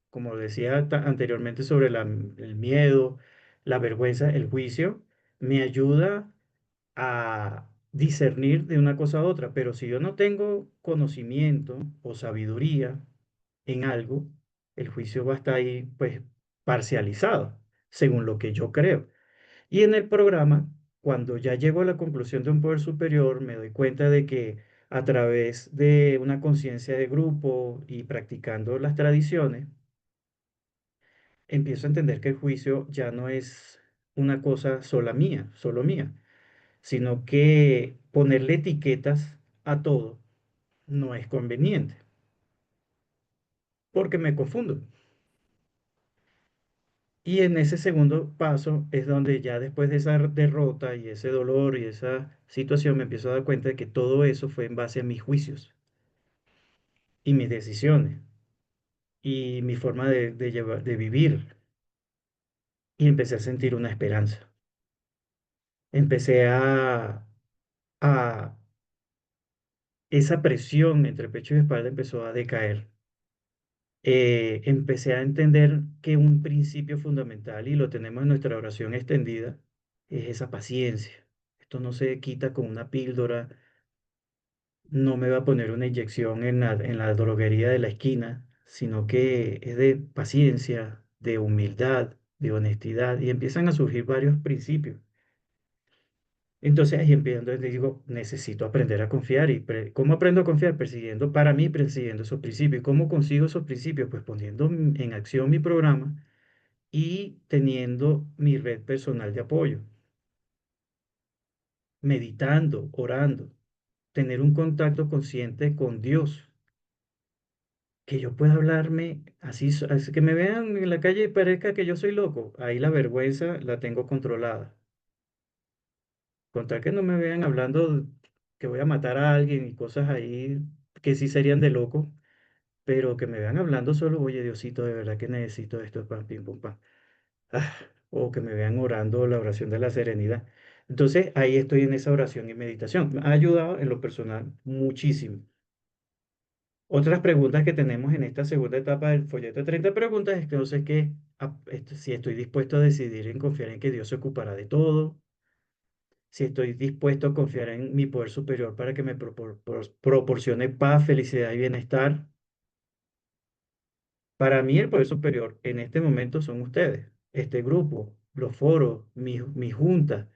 como decía anteriormente sobre el miedo, la vergüenza, el juicio me ayuda a discernir de una cosa a otra, pero si yo no tengo conocimiento o sabiduría en algo, el juicio va a estar ahí pues parcializado, según lo que yo creo. Y en el programa, cuando ya llego a la conclusión de un poder superior, me doy cuenta de que a través de una conciencia de grupo y practicando las tradiciones, empiezo a entender que el juicio ya no es una cosa sola mía, solo mía, sino que ponerle etiquetas a todo no es conveniente, porque me confundo. Y en ese segundo paso es donde ya después de esa derrota y ese dolor y esa situación me empiezo a dar cuenta de que todo eso fue en base a mis juicios y mis decisiones y mi forma de llevar, de vivir. Y empecé a sentir una esperanza. Empecé a esa presión entre pecho y espalda empezó a decaer. Empecé a entender que un principio fundamental, y lo tenemos en nuestra oración extendida, es esa paciencia. Esto no se quita con una píldora, no me va a poner una inyección en la droguería de la esquina, sino que es de paciencia, de humildad, de honestidad, y empiezan a surgir varios principios. Entonces ahí empiezo, entonces digo, necesito aprender a confiar. ¿Y cómo aprendo a confiar? Persiguiendo, para mí, persiguiendo esos principios. ¿Y cómo consigo esos principios? Pues poniendo en acción mi programa y teniendo mi red personal de apoyo, meditando, orando, tener un contacto consciente con Dios, que yo pueda hablarme así, así que me vean en la calle y parezca que yo soy loco. Ahí la vergüenza la tengo controlada. Contar que no me vean hablando que voy a matar a alguien y cosas ahí que sí serían de loco, pero que me vean hablando solo, oye, Diosito, de verdad que necesito esto, pam, pim, pum, pam. Ah, o que me vean orando la oración de la serenidad. Entonces, ahí estoy en esa oración y meditación. Me ha ayudado en lo personal muchísimo. Otras preguntas que tenemos en esta segunda etapa del folleto de 30 preguntas es que no sé qué, si estoy dispuesto a decidir en confiar en que Dios se ocupará de todo, si estoy dispuesto a confiar en mi poder superior para que me proporcione paz, felicidad y bienestar. Para mí el poder superior en este momento son ustedes, este grupo, los foros, mi junta.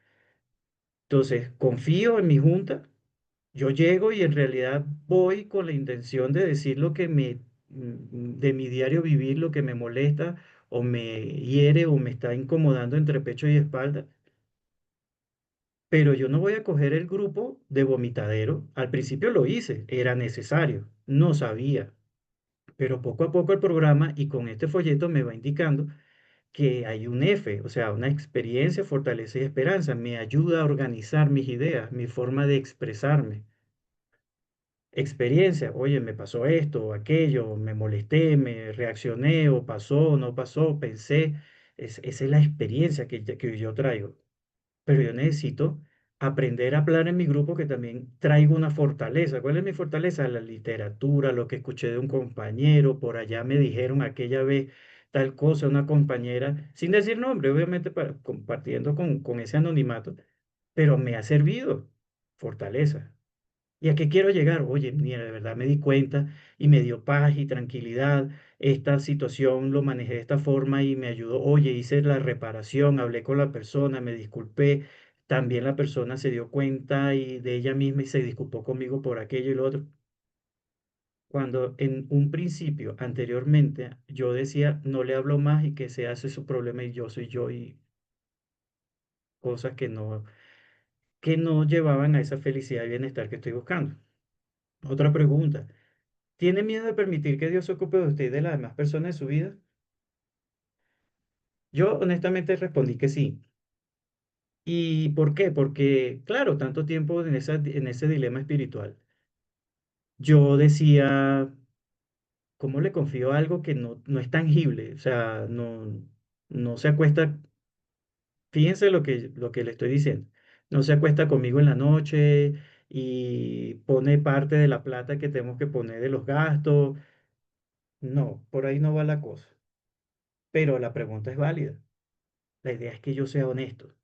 Entonces, confío en mi junta. Yo llego y en realidad voy con la intención de decir lo que de mi diario vivir, lo que me molesta o me hiere o me está incomodando entre pecho y espalda. Pero yo no voy a coger el grupo de vomitadero. Al principio lo hice, era necesario, no sabía. Pero poco a poco el programa y con este folleto me va indicando que hay un F, o sea, una experiencia, fortaleza y esperanza. Me ayuda a organizar mis ideas, mi forma de expresarme. Experiencia, oye, me pasó esto o aquello, me molesté, me reaccioné o pasó, no pasó, pensé. Esa es la experiencia que yo traigo. Pero yo necesito aprender a hablar en mi grupo que también traigo una fortaleza. ¿Cuál es mi fortaleza? La literatura, lo que escuché de un compañero, por allá me dijeron aquella vez tal cosa, una compañera, sin decir nombre, obviamente compartiendo con ese anonimato, pero me ha servido fortaleza. ¿Y a qué quiero llegar? Oye, mira, de verdad me di cuenta y me dio paz y tranquilidad. Esta situación lo manejé de esta forma y me ayudó. Oye, hice la reparación, hablé con la persona, me disculpé. También la persona se dio cuenta y de ella misma y se disculpó conmigo por aquello y lo otro. Cuando en un principio, anteriormente, yo decía, no le hablo más y que se hace su problema y yo soy yo y cosas que no llevaban a esa felicidad y bienestar que estoy buscando. Otra pregunta. ¿Tiene miedo de permitir que Dios se ocupe de usted y de las demás personas de su vida? Yo honestamente respondí que sí. ¿Y por qué? Porque, claro, tanto tiempo en ese dilema espiritual. Yo decía, ¿cómo le confío algo que no es tangible? O sea, no se acuesta, fíjense lo que le estoy diciendo, no se acuesta conmigo en la noche y pone parte de la plata que tenemos que poner de los gastos. No, por ahí no va la cosa. Pero la pregunta es válida. La idea es que yo sea honesto.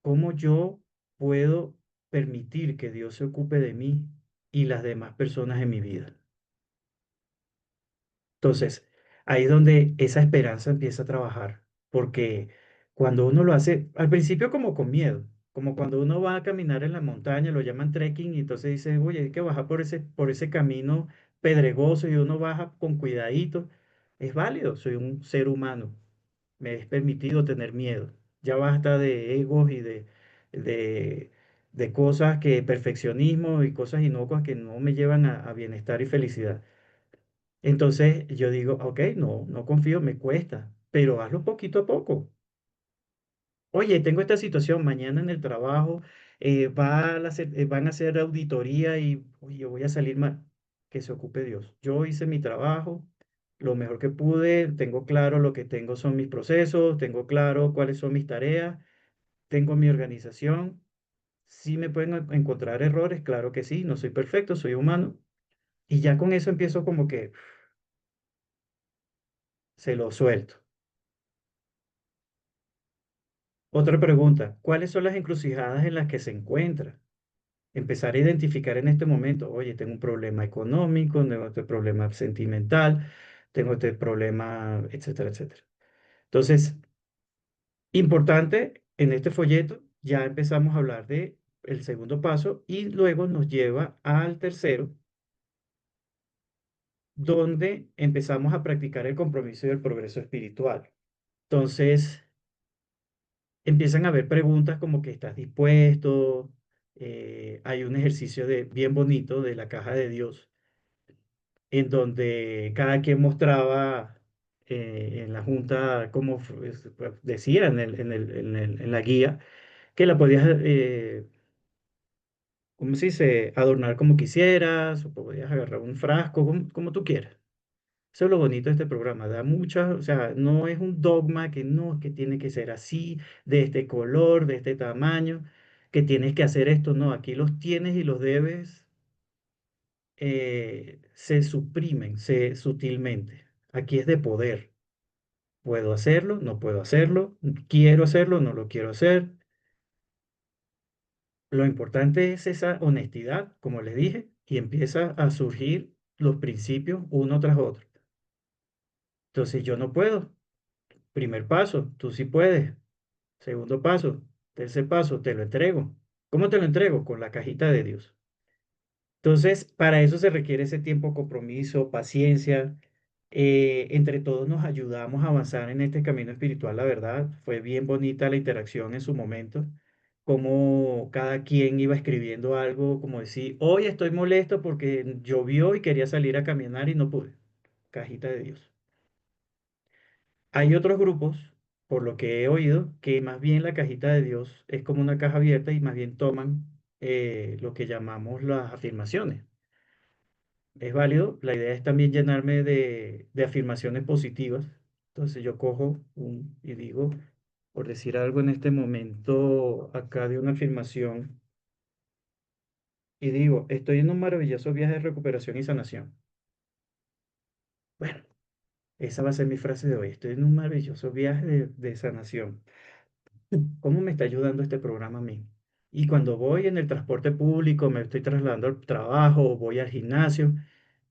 ¿Cómo yo puedo permitir que Dios se ocupe de mí y las demás personas en mi vida? Entonces, ahí es donde esa esperanza empieza a trabajar, porque cuando uno lo hace, al principio como con miedo, como cuando uno va a caminar en la montaña, lo llaman trekking, y entonces dice, oye, hay que bajar por ese camino pedregoso y uno baja con cuidadito. Es válido, soy un ser humano. me es permitido tener miedo. Ya basta de egos y de, de cosas que, perfeccionismo y cosas inocuas que no me llevan a bienestar y felicidad. Entonces yo digo, ok, no, no confío, me cuesta, pero hazlo poquito a poco. Oye, tengo esta situación mañana en el trabajo, van a hacer auditoría y, oye, voy a salir mal. Que se ocupe Dios. Yo hice mi trabajo lo mejor que pude, tengo claro lo que tengo son mis procesos, tengo claro cuáles son mis tareas, tengo mi organización. Sí me pueden encontrar errores, claro que sí, no soy perfecto, soy humano. Y ya con eso empiezo como que se lo suelto. Otra pregunta, ¿cuáles son las encrucijadas en las que se encuentra? Empezar a identificar en este momento, oye, tengo un problema económico, tengo este problema sentimental, tengo este problema, etcétera, etcétera. Entonces, importante en este folleto, ya empezamos a hablar de el segundo paso y luego nos lleva al tercero, donde empezamos a practicar el compromiso y el progreso espiritual. Entonces, empiezan a haber preguntas como que estás dispuesto. Hay un ejercicio bien bonito de la caja de Dios en donde cada quien mostraba en la junta, como pues, decía en la guía, que la podías, ¿cómo se dice?, adornar como quisieras, o podías agarrar un frasco, como tú quieras. Eso es lo bonito de este programa, da muchas, o sea, no es un dogma que no, que tiene que ser así, de este color, de este tamaño, que tienes que hacer esto, no, aquí los tienes y los debes se suprimen sutilmente. Aquí es de poder. Puedo hacerlo, no puedo hacerlo, quiero hacerlo, no lo quiero hacer. Lo importante es esa honestidad, como les dije, y empieza a surgir los principios uno tras otro. Entonces yo no puedo. Primer paso, tú sí puedes. Segundo paso, tercer paso, te lo entrego. ¿Cómo te lo entrego? Con la cajita de Dios. Entonces, para eso se requiere ese tiempo, compromiso, paciencia. Entre todos nos ayudamos a avanzar en este camino espiritual, la verdad. Fue bien bonita la interacción en su momento, como cada quien iba escribiendo algo, como decir, hoy estoy molesto porque llovió y quería salir a caminar y no pude. Cajita de Dios. Hay otros grupos, por lo que he oído, que más bien la cajita de Dios es como una caja abierta y más bien toman lo que llamamos las afirmaciones. Es válido. La idea es también llenarme de afirmaciones positivas. Entonces yo cojo y digo, por decir algo en este momento acá de una afirmación, y digo, estoy en un maravilloso viaje de recuperación y sanación. Bueno, esa va a ser mi frase de hoy. Estoy en un maravilloso viaje de sanación. ¿Cómo me está ayudando este programa a mí? Y cuando voy en el transporte público, me estoy trasladando al trabajo, voy al gimnasio,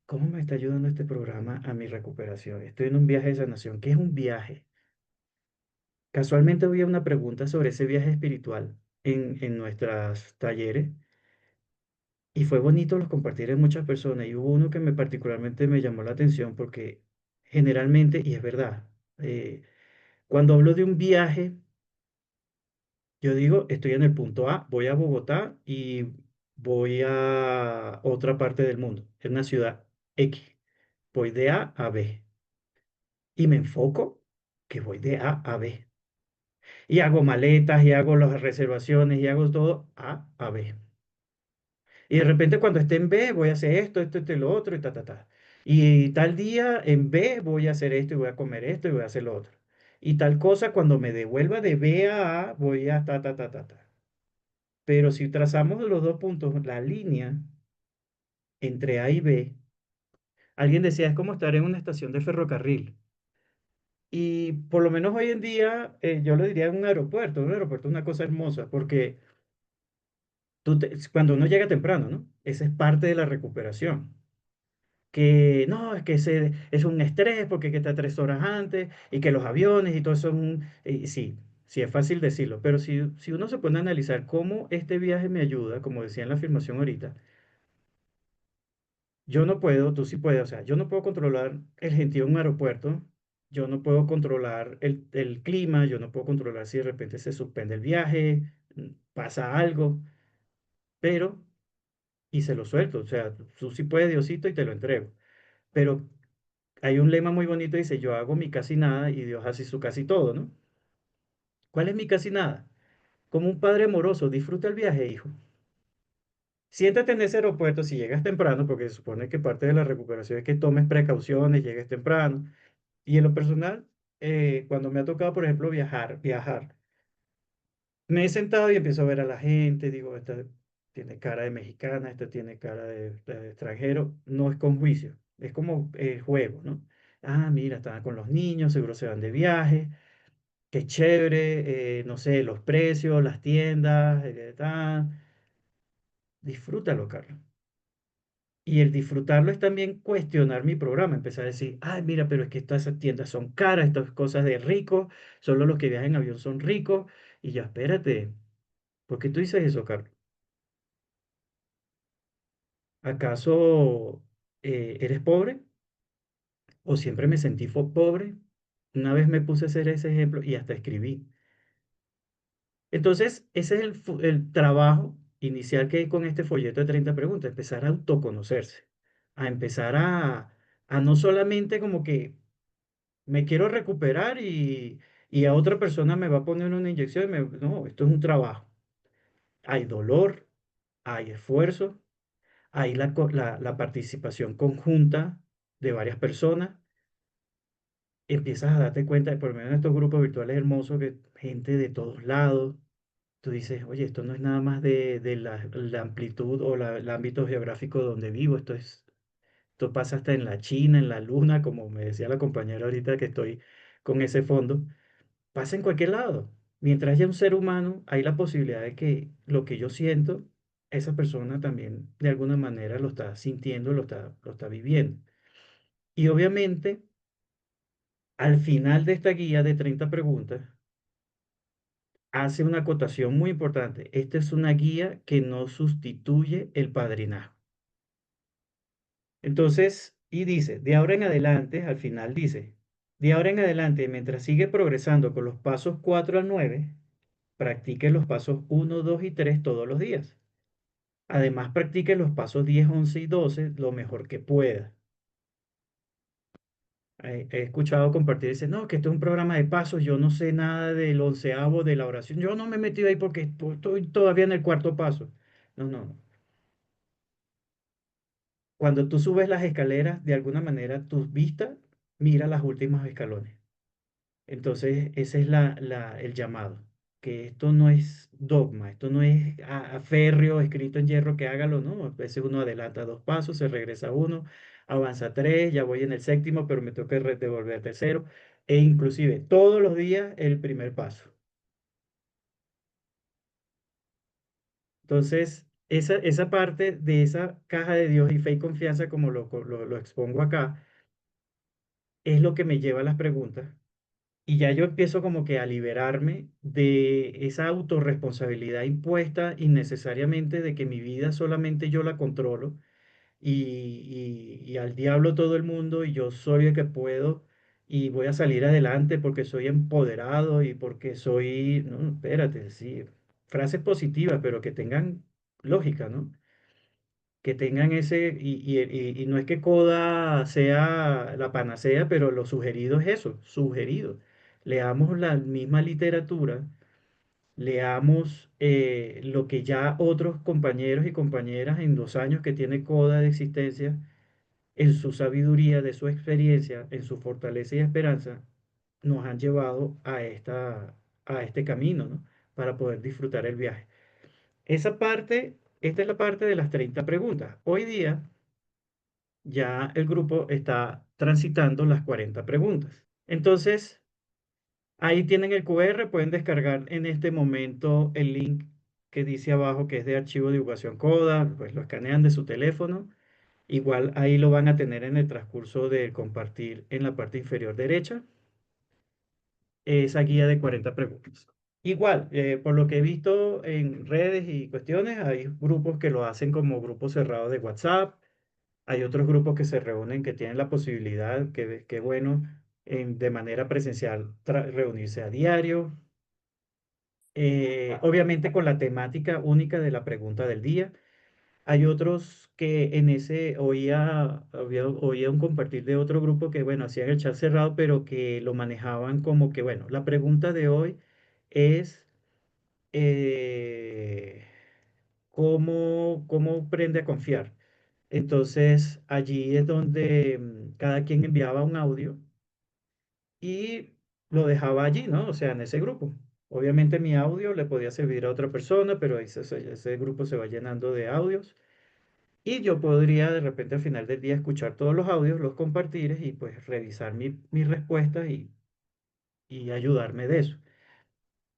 ¿cómo me está ayudando este programa a mi recuperación? Estoy en un viaje de sanación. ¿Qué es un viaje? Casualmente había una pregunta sobre ese viaje espiritual en nuestros talleres y fue bonito los compartir en muchas personas y hubo uno que particularmente me llamó la atención porque generalmente, y es verdad, cuando hablo de un viaje, yo digo, estoy en el punto A, voy a Bogotá y voy a otra parte del mundo, en una ciudad X. Voy de A a B y me enfoco que voy de A a B. Y hago maletas y hago las reservaciones y hago todo A B. Y de repente cuando esté en B voy a hacer esto y lo otro y ta, ta, ta. Y tal día en B voy a hacer esto y voy a comer esto y voy a hacer lo otro. Y tal cosa cuando me devuelva de B a voy a ta, ta, ta, ta, ta. Pero si trazamos los dos puntos, la línea entre A y B, alguien decía, es como estar en una estación de ferrocarril. Y por lo menos hoy en día, yo lo diría en un aeropuerto. Un aeropuerto es una cosa hermosa porque cuando uno llega temprano, ¿no? Esa es parte de la recuperación. Que no, es que es un estrés porque hay que estar 3 horas antes y que los aviones y todo eso es sí, sí es fácil decirlo, pero si uno se pone a analizar cómo este viaje me ayuda, como decía en la afirmación ahorita, yo no puedo, tú sí puedes, o sea, yo no puedo controlar el gentío en un aeropuerto, Yo no puedo controlar el clima, yo no puedo controlar si de repente se suspende el viaje, pasa algo, pero, y se lo suelto, o sea, tú sí puedes, Diosito, y te lo entrego. Pero hay un lema muy bonito, dice, yo hago mi casi nada y Dios hace su casi todo, ¿no? ¿Cuál es mi casi nada? Como un padre amoroso, disfruta el viaje, hijo. Siéntate en ese aeropuerto si llegas temprano, porque se supone que parte de la recuperación es que tomes precauciones, llegues temprano. Y en lo personal, cuando me ha tocado, por ejemplo, viajar, me he sentado y empiezo a ver a la gente, digo, esta tiene cara de mexicana, esta tiene cara de extranjero, no es con juicio, es como juego, ¿no? Ah, mira, estaban con los niños, seguro se van de viaje, qué chévere, no sé, los precios, las tiendas, disfrútalo, Carlos. Y el disfrutarlo es también cuestionar mi programa, empezar a decir, ay, mira, pero es que todas esas tiendas son caras, estas cosas de ricos, solo los que viajan en avión son ricos, y ya espérate, ¿por qué tú dices eso, Carlos? ¿Acaso eres pobre? ¿O siempre me sentí pobre? Una vez me puse a hacer ese ejemplo y hasta escribí. Entonces, ese es el trabajo inicial que hay con este folleto de 30 preguntas, empezar a autoconocerse, a empezar a no solamente como que me quiero recuperar y a otra persona me va a poner una inyección no, esto es un trabajo. Hay dolor, hay esfuerzo, hay la participación conjunta de varias personas. Empiezas a darte cuenta, por lo menos en estos grupos virtuales hermosos, que gente de todos lados, tú dices, oye, esto no es nada más de la amplitud o el ámbito geográfico donde vivo, esto pasa hasta en la China, en la Luna, como me decía la compañera ahorita que estoy con ese fondo. Pasa en cualquier lado. Mientras haya un ser humano, hay la posibilidad de que lo que yo siento, esa persona también de alguna manera lo está sintiendo, lo está viviendo. Y obviamente, al final de esta guía de 30 preguntas, hace una acotación muy importante. Esta es una guía que no sustituye el padrinazgo. Entonces, y dice, de ahora en adelante, al final dice, de ahora en adelante, mientras sigue progresando con los pasos 4 al 9, practique los pasos uno, 2 y 3 todos los días. Además, practique los pasos 10, 11 y 12 lo mejor que pueda. He escuchado compartir, dice, no, que esto es un programa de pasos, yo no sé nada del onceavo de la oración, yo no me he metido ahí porque estoy todavía en el cuarto paso. No, no, no. Cuando tú subes las escaleras, de alguna manera tu vista mira las últimas escalones. Entonces, ese es el llamado, que esto no es dogma, esto no es férreo, escrito en hierro que hágalo, ¿no? A veces uno adelanta 2 pasos, se regresa uno, avanza 3, ya voy en el séptimo, pero me tengo que devolver al tercero, e inclusive todos los días el primer paso. Entonces, esa parte de esa caja de Dios y fe y confianza, como lo expongo acá, es lo que me lleva a las preguntas. Y ya yo empiezo como que a liberarme de esa autorresponsabilidad impuesta innecesariamente de que mi vida solamente yo la controlo y al diablo todo el mundo y yo soy el que puedo y voy a salir adelante porque soy empoderado y porque soy, no, espérate, sí, frases positivas, pero que tengan lógica, ¿no? Que tengan ese, y no es que Coda sea la panacea, pero lo sugerido es eso, sugerido. Leamos la misma literatura, leamos lo que ya otros compañeros y compañeras en 2 años que tiene Coda de existencia, en su sabiduría, de su experiencia, en su fortaleza y esperanza, nos han llevado a este camino, ¿no? Para poder disfrutar el viaje. Esta es la parte de las 30 preguntas. Hoy día ya el grupo está transitando las 40 preguntas. Entonces, ahí tienen el QR, pueden descargar en este momento el link que dice abajo que es de archivo de divulgación CODA, pues lo escanean de su teléfono. Igual ahí lo van a tener en el transcurso de compartir en la parte inferior derecha esa guía de 40 preguntas. Igual, por lo que he visto en redes y cuestiones, hay grupos que lo hacen como grupos cerrados de WhatsApp. Hay otros grupos que se reúnen que tienen la posibilidad, que bueno, de manera presencial, reunirse a diario, obviamente con la temática única de la pregunta del día. Hay otros que en ese oía un compartir de otro grupo que, bueno, hacían el chat cerrado, pero que lo manejaban como que, bueno, la pregunta de hoy es, eh, ¿cómo aprende a confiar? Entonces, allí es donde cada quien enviaba un audio y lo dejaba allí, ¿no? O sea, en ese grupo. Obviamente mi audio le podía servir a otra persona, pero ese grupo se va llenando de audios. Y yo podría de repente al final del día escuchar todos los audios, los compartir y pues revisar mis respuestas y ayudarme de eso.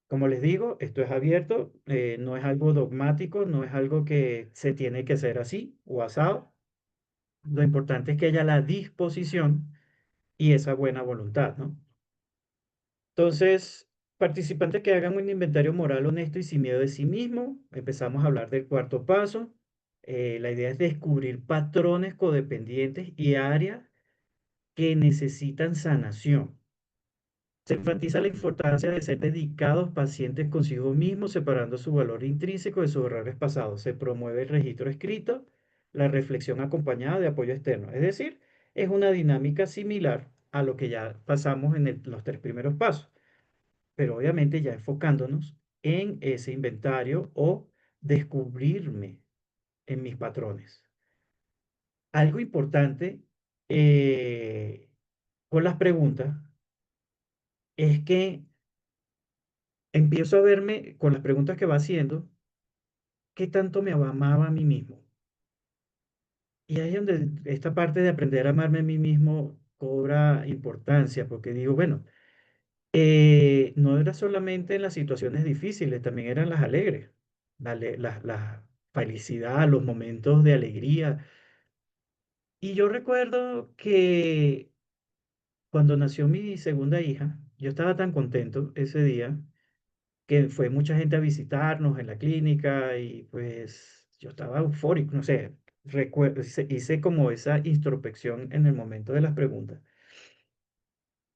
Como les digo, esto es abierto, no es algo dogmático, no es algo que se tiene que hacer así o asado. Lo importante es que haya la disposición y esa buena voluntad, ¿no? Entonces, participantes que hagan un inventario moral honesto y sin miedo de sí mismo. Empezamos a hablar del cuarto paso. La idea es descubrir patrones codependientes y áreas que necesitan sanación. Se enfatiza la importancia de ser dedicados, pacientes consigo mismos, separando su valor intrínseco de sus errores pasados. Se promueve el registro escrito, la reflexión acompañada de apoyo externo. Es decir, es una dinámica similar a lo que ya pasamos en los tres primeros pasos, pero obviamente ya enfocándonos en ese inventario o descubrirme en mis patrones. Algo importante eh, con las preguntas es que empiezo a verme con las preguntas que va haciendo, qué tanto me amaba a mí mismo. Y ahí es donde esta parte de aprender a amarme a mí mismo cobra importancia, porque digo, bueno, no era solamente en las situaciones difíciles, también eran las alegres, la felicidad, los momentos de alegría. Y yo recuerdo que cuando nació mi segunda hija, yo estaba tan contento ese día que fue mucha gente a visitarnos en la clínica y pues yo estaba eufórico, no sé, recuerdo, hice como esa introspección en el momento de las preguntas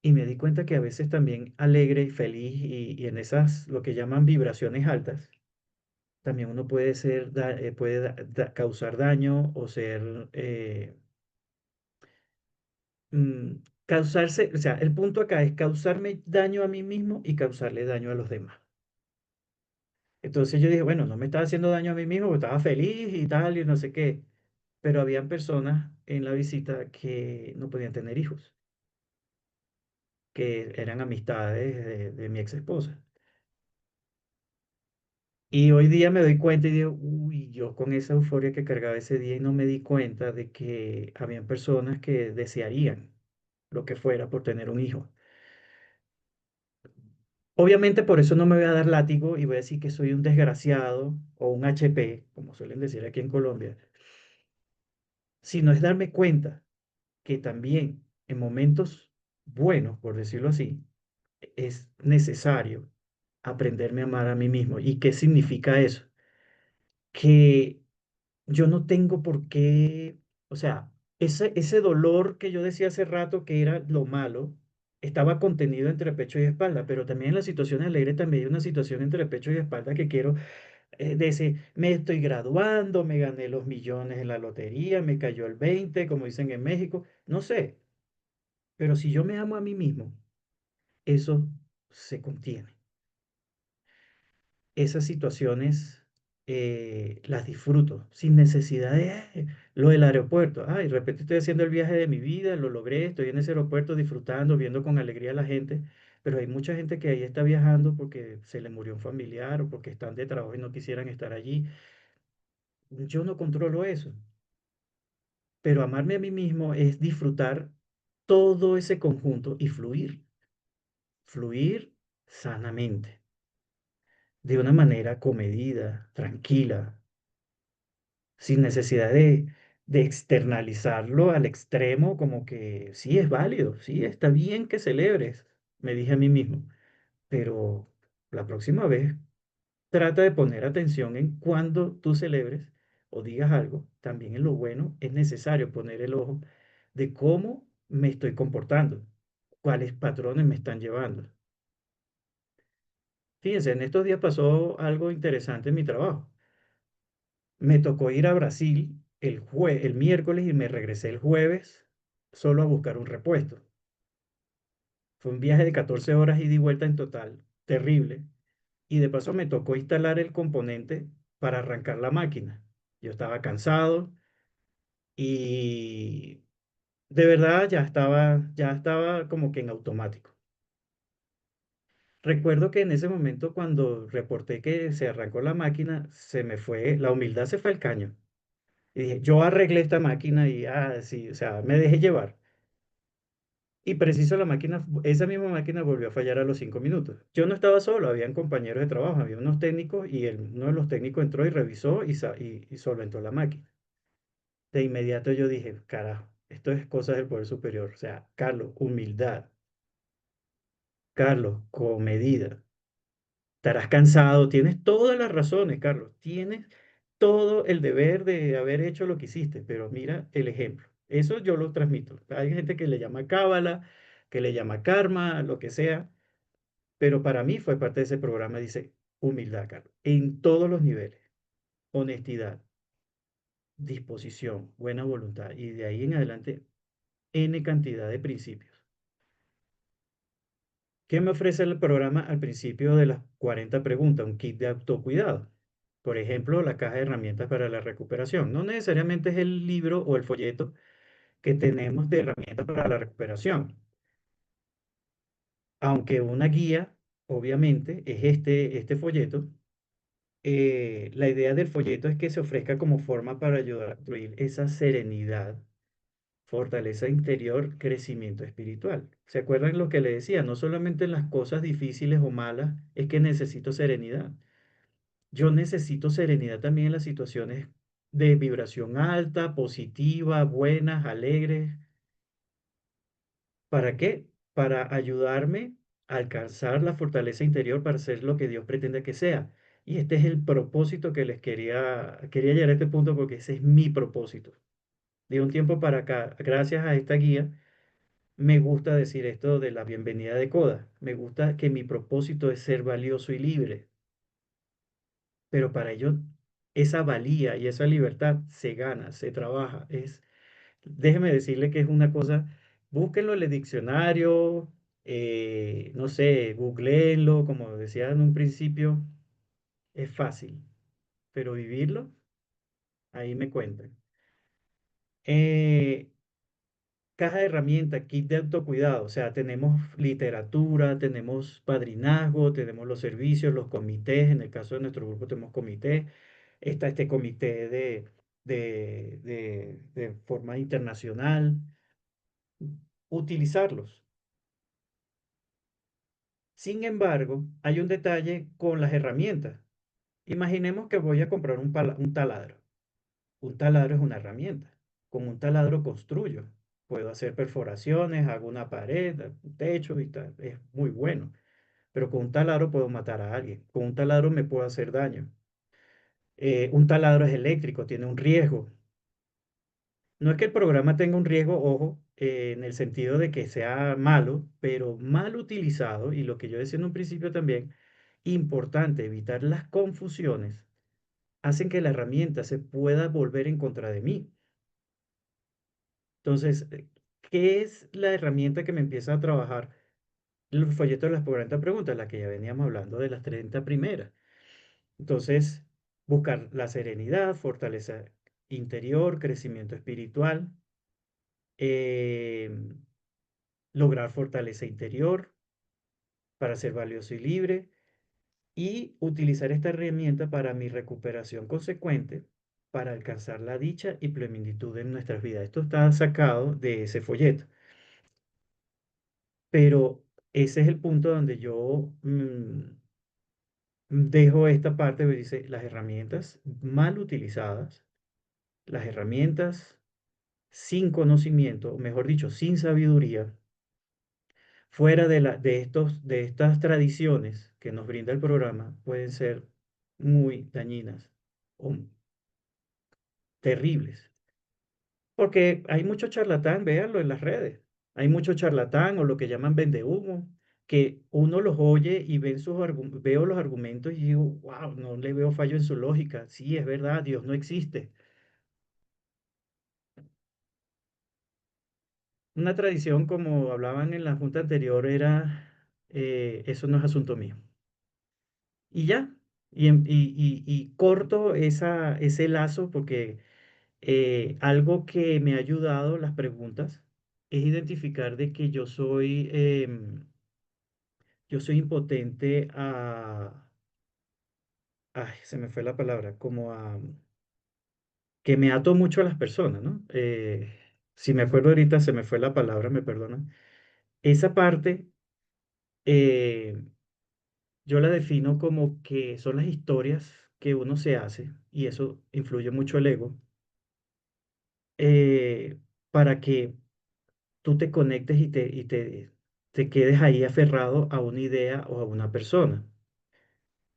y me di cuenta que a veces también alegre y feliz y en esas, lo que llaman vibraciones altas, también uno puede ser, puede causar daño o ser, causarse, o sea, el punto acá es causarme daño a mí mismo y causarle daño a los demás. Entonces yo dije, bueno, no me estaba haciendo daño a mí mismo, porque estaba feliz y tal, y no sé qué. Pero habían personas en la visita que no podían tener hijos, que eran amistades de mi ex esposa. Y hoy día me doy cuenta y digo, uy, yo con esa euforia que cargaba ese día y no me di cuenta de que habían personas que desearían lo que fuera por tener un hijo. Obviamente por eso no me voy a dar látigo y voy a decir que soy un desgraciado o un HP, como suelen decir aquí en Colombia, sino es darme cuenta que también en momentos buenos, por decirlo así, es necesario aprenderme a amar a mí mismo. ¿Y qué significa eso? Que yo no tengo por qué, o sea, ese dolor que yo decía hace rato que era lo malo, estaba contenido entre pecho y espalda, pero también en las situaciones alegres también hay una situación entre pecho y espalda que quiero, me estoy graduando, me gané los millones en la lotería, me cayó el 20 como dicen en México, no sé. Pero si yo me amo a mí mismo, eso se contiene. Esas situaciones las disfruto sin necesidad de lo del aeropuerto. Ay, de repente estoy haciendo el viaje de mi vida, lo logré, estoy en ese aeropuerto disfrutando, viendo con alegría a la gente. Pero hay mucha gente que ahí está viajando porque se le murió un familiar o porque están de trabajo y no quisieran estar allí. Yo no controlo eso. Pero amarme a mí mismo es disfrutar todo ese conjunto y fluir sanamente, de una manera comedida, tranquila, sin necesidad de externalizarlo al extremo, como que sí es válido, sí está bien que celebres, me dije a mí mismo, pero la próxima vez trata de poner atención en cuando tú celebres o digas algo, también en lo bueno es necesario poner el ojo de cómo me estoy comportando, cuáles patrones me están llevando. Fíjense, en estos días pasó algo interesante en mi trabajo. Me tocó ir a Brasil el miércoles y me regresé el jueves solo a buscar un repuesto. Fue un viaje de 14 horas ida y vuelta en total, terrible. Y de paso me tocó instalar el componente para arrancar la máquina. Yo estaba cansado y de verdad ya estaba como que en automático. Recuerdo que en ese momento cuando reporté que se arrancó la máquina, la humildad se fue al caño. Y dije, yo arreglé esta máquina y, sí, o sea, me dejé llevar. Y preciso la máquina, esa misma máquina volvió a fallar a los 5 minutos. Yo no estaba solo, habían compañeros de trabajo, había unos técnicos y uno de los técnicos entró y revisó y solventó la máquina. De inmediato yo dije, carajo, esto es cosas del poder superior. O sea, Carlos, humildad. Carlos, con medida. Estarás cansado, tienes todas las razones, Carlos. Tienes todo el deber de haber hecho lo que hiciste, pero mira el ejemplo. Eso yo lo transmito. Hay gente que le llama cábala, que le llama karma, lo que sea, pero para mí fue parte de ese programa, dice humildad, Carlos, en todos los niveles. Honestidad, disposición, buena voluntad y de ahí en adelante N cantidad de principios. ¿Qué me ofrece el programa al principio de las 40 preguntas? Un kit de autocuidado. Por ejemplo, la caja de herramientas para la recuperación. No necesariamente es el libro o el folleto que tenemos de herramientas para la recuperación, aunque una guía, obviamente, es este folleto. La idea del folleto es que se ofrezca como forma para ayudar a construir esa serenidad, fortaleza interior, crecimiento espiritual. ¿Se acuerdan lo que le decía? No solamente en las cosas difíciles o malas es que necesito serenidad. Yo necesito serenidad también en las situaciones de vibración alta, positiva, buenas, alegres. ¿Para qué? Para ayudarme a alcanzar la fortaleza interior para ser lo que Dios pretende que sea. Y este es el propósito que quería llegar a este punto porque ese es mi propósito. De un tiempo para acá, gracias a esta guía, me gusta decir esto de la bienvenida de Coda. Me gusta que mi propósito es ser valioso y libre, pero para ello esa valía y esa libertad se gana, se trabaja. Déjeme decirle que es una cosa, búsquenlo en el diccionario, no sé, googleenlo, como decía en un principio, es fácil, pero vivirlo, ahí me cuentan. Eh, Caja de herramientas, kit de autocuidado, o sea, tenemos literatura, tenemos padrinazgo, tenemos los servicios, los comités, en el caso de nuestro grupo tenemos comité, está este comité de forma internacional, utilizarlos. Sin embargo, hay un detalle con las herramientas. Imaginemos que voy a comprar un taladro. Un taladro es una herramienta. Con un taladro construyo. Puedo hacer perforaciones, hago una pared, un techo y tal. Es muy bueno. Pero con un taladro puedo matar a alguien. Con un taladro me puedo hacer daño. Un taladro es eléctrico, tiene un riesgo. No es que el programa tenga un riesgo, ojo, en el sentido de que sea malo, pero mal utilizado, y lo que yo decía en un principio también, importante evitar las confusiones, hacen que la herramienta se pueda volver en contra de mí. Entonces, ¿qué es la herramienta que me empieza a trabajar? El folleto de las 40 preguntas, la que ya veníamos hablando de las 30 primeras. Entonces, buscar la serenidad, fortaleza interior, crecimiento espiritual, em, lograr fortaleza interior para ser valioso y libre y utilizar esta herramienta para mi recuperación consecuente para alcanzar la dicha y plenitud en nuestras vidas. Esto está sacado de ese folleto, pero ese es el punto donde yo dejo esta parte que dice las herramientas mal utilizadas, las herramientas sin conocimiento, o mejor dicho, sin sabiduría, fuera de estas tradiciones que nos brinda el programa, pueden ser muy dañinas o terribles. Porque hay mucho charlatán, véanlo en las redes. Hay mucho charlatán o lo que llaman vendehumo, que uno los oye y veo los argumentos y digo, wow, no le veo fallo en su lógica. Sí, es verdad, Dios no existe. Una tradición, como hablaban en la junta anterior, era, eso no es asunto mío. Y ya, y corto ese lazo porque algo que me ha ayudado las preguntas es identificar de que yo soy impotente ay, se me fue la palabra, que me ato mucho a las personas, ¿no? Si me acuerdo ahorita, se me fue la palabra, me perdonan. Esa parte, eh, yo la defino como que son las historias que uno se hace, y eso influye mucho el ego, eh, para que tú te conectes te quedes ahí aferrado a una idea o a una persona.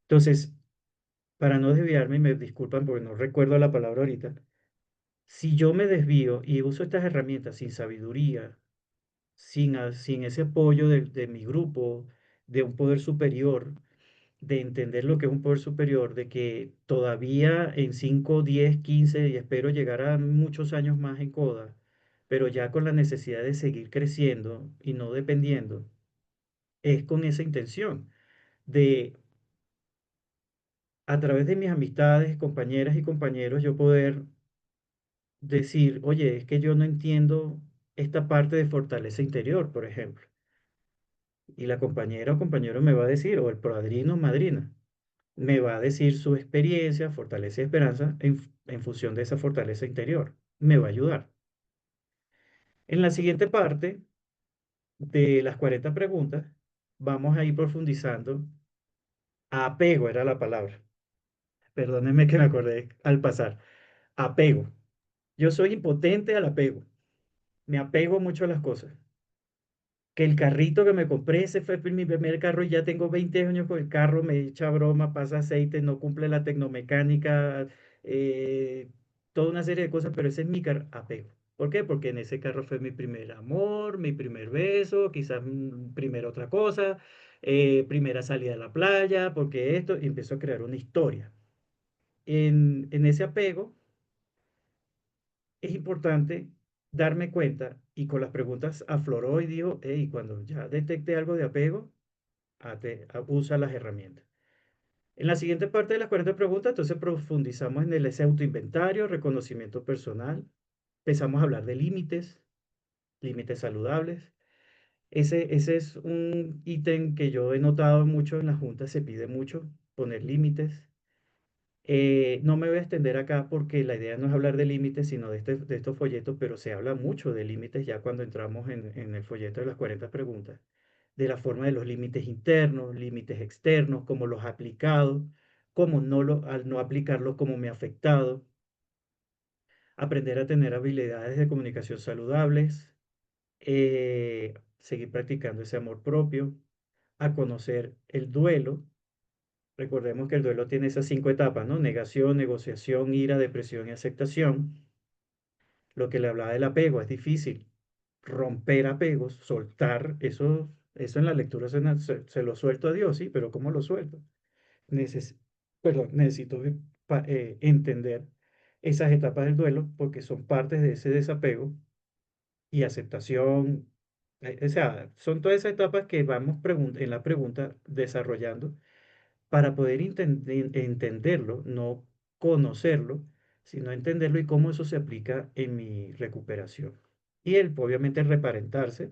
Entonces, para no desviarme, y me disculpan porque no recuerdo la palabra ahorita, si yo me desvío y uso estas herramientas sin sabiduría, sin ese apoyo de mi grupo, de un poder superior, de entender lo que es un poder superior, de que todavía en 5 10 15 y espero llegar a muchos años más en CODA, pero ya con la necesidad de seguir creciendo y no dependiendo, es con esa intención de, a través de mis amistades, compañeras y compañeros, yo poder decir, oye, es que yo no entiendo esta parte de fortaleza interior, por ejemplo. Y la compañera o compañero me va a decir, o el padrino o madrina, me va a decir su experiencia, fortaleza y esperanza en función de esa fortaleza interior. Me va a ayudar. En la siguiente parte de las 40 preguntas, vamos a ir profundizando. Apego era la palabra. Perdónenme que me acordé al pasar. Apego. Yo soy impotente al apego. Me apego mucho a las cosas. Que el carrito que me compré, ese fue mi primer carro y ya tengo 20 años con el carro, me echa broma, pasa aceite, no cumple la tecnomecánica, eh, toda una serie de cosas, pero ese es mi apego. ¿Por qué? Porque en ese carro fue mi primer amor, mi primer beso, quizás primera otra cosa, primera salida a la playa, porque esto, y empiezo a crear una historia. En ese apego es importante darme cuenta y con las preguntas afloró y dijo, hey, cuando ya detecte algo de apego, usa las herramientas. En la siguiente parte de las 40 preguntas, entonces profundizamos en ese autoinventario, reconocimiento personal, empezamos a hablar de límites, límites saludables. Ese es un ítem que yo he notado mucho en la Junta, se pide mucho, poner límites. No me voy a extender acá porque la idea no es hablar de límites, sino de estos folletos, pero se habla mucho de límites ya cuando entramos en el folleto de las 40 preguntas, de la forma de los límites internos, límites externos, cómo los he aplicado, cómo al no aplicarlos, cómo me ha afectado, aprender a tener habilidades de comunicación saludables, seguir practicando ese amor propio, a conocer el duelo. Recordemos que el duelo tiene esas 5 etapas, ¿no? Negación, negociación, ira, depresión y aceptación. Lo que le hablaba del apego es difícil. Romper apegos, soltar, eso en la lectura se lo suelto a Dios, sí, pero ¿cómo lo suelto? Neces- necesito entender esas etapas del duelo porque son partes de ese desapego y aceptación. O sea, son todas esas etapas que vamos en la pregunta desarrollando para poder entenderlo, no conocerlo, sino entenderlo y cómo eso se aplica en mi recuperación. Y obviamente, el reparentarse,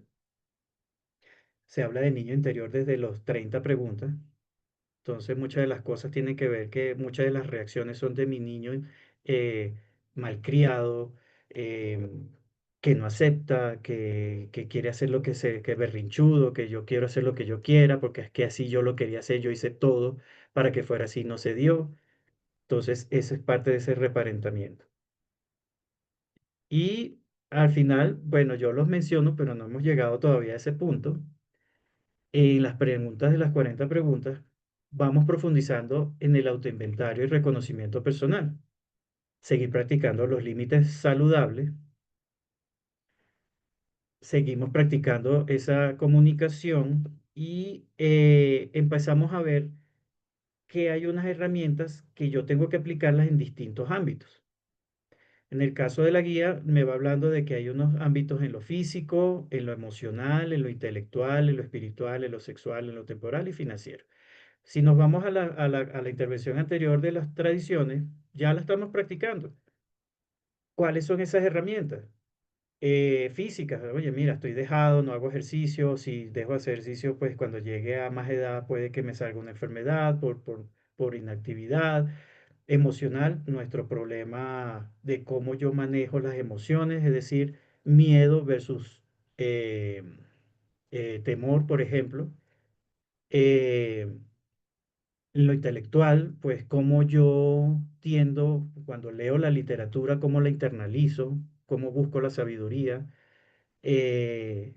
se habla de niño interior desde los 30 preguntas. Entonces, muchas de las cosas tienen que ver que muchas de las reacciones son de mi niño eh, malcriado, eh, que no acepta, que quiere hacer que es berrinchudo, que yo quiero hacer lo que yo quiera, porque es que así yo lo quería hacer, yo hice todo para que fuera así, no se dio. Entonces, eso es parte de ese reparentamiento. Y al final, bueno, yo los menciono, pero no hemos llegado todavía a ese punto. En las preguntas de las 40 preguntas, vamos profundizando en el autoinventario y reconocimiento personal. Seguir practicando los límites saludables, seguimos practicando esa comunicación y empezamos a ver que hay unas herramientas que yo tengo que aplicarlas en distintos ámbitos. En el caso de la guía, me va hablando de que hay unos ámbitos en lo físico, en lo emocional, en lo intelectual, en lo espiritual, en lo sexual, en lo temporal y financiero. Si nos vamos a la intervención anterior de las tradiciones, ya la estamos practicando. ¿Cuáles son esas herramientas? Físicas. Oye, mira, estoy dejado, no hago ejercicio. Si dejo de hacer ejercicio, pues cuando llegue a más edad puede que me salga una enfermedad por inactividad. Emocional, nuestro problema de cómo yo manejo las emociones, es decir, miedo versus eh, temor, por ejemplo. Eh, en lo intelectual, pues cómo yo tiendo, cuando leo la literatura, cómo la internalizo, cómo busco la sabiduría. eh,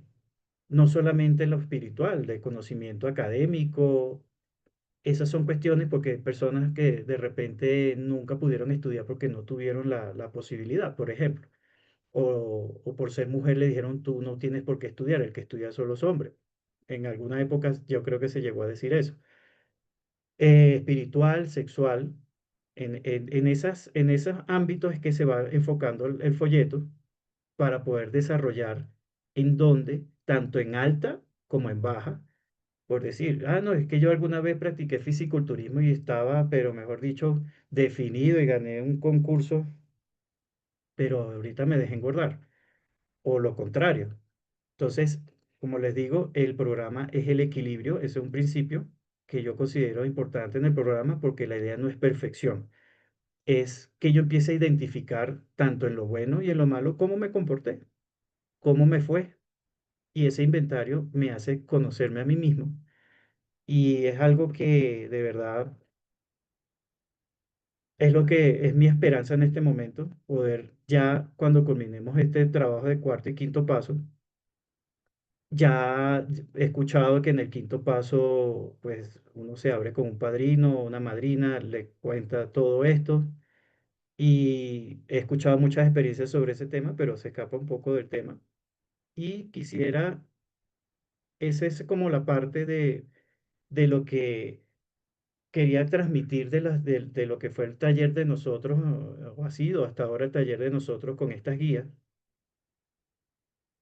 no solamente en lo espiritual, de conocimiento académico. Esas son cuestiones porque hay personas que de repente nunca pudieron estudiar porque no tuvieron la posibilidad, por ejemplo. O por ser mujer le dijeron, tú no tienes por qué estudiar, el que estudia son los hombres. En algunas épocas yo creo que se llegó a decir eso. Espiritual, sexual, en esos ámbitos es que se va enfocando el folleto para poder desarrollar en donde, tanto en alta como en baja, por decir, no, es que yo alguna vez practiqué fisiculturismo y estaba, pero mejor dicho, definido y gané un concurso, pero ahorita me dejé engordar, o lo contrario. Entonces, como les digo, el programa es el equilibrio, ese es un principio que yo considero importante en el programa porque la idea no es perfección, es que yo empiece a identificar tanto en lo bueno y en lo malo cómo me comporté, cómo me fue, y ese inventario me hace conocerme a mí mismo. Y es algo que de verdad es lo que es mi esperanza en este momento, poder ya cuando culminemos este trabajo de cuarto y quinto paso, ya he escuchado que en el quinto paso, pues uno se abre con un padrino o una madrina, le cuenta todo esto y he escuchado muchas experiencias sobre ese tema, pero se escapa un poco del tema. Y quisiera, esa es como la parte de lo que quería transmitir de lo que fue el taller de nosotros, o ha sido hasta ahora el taller de nosotros con estas guías.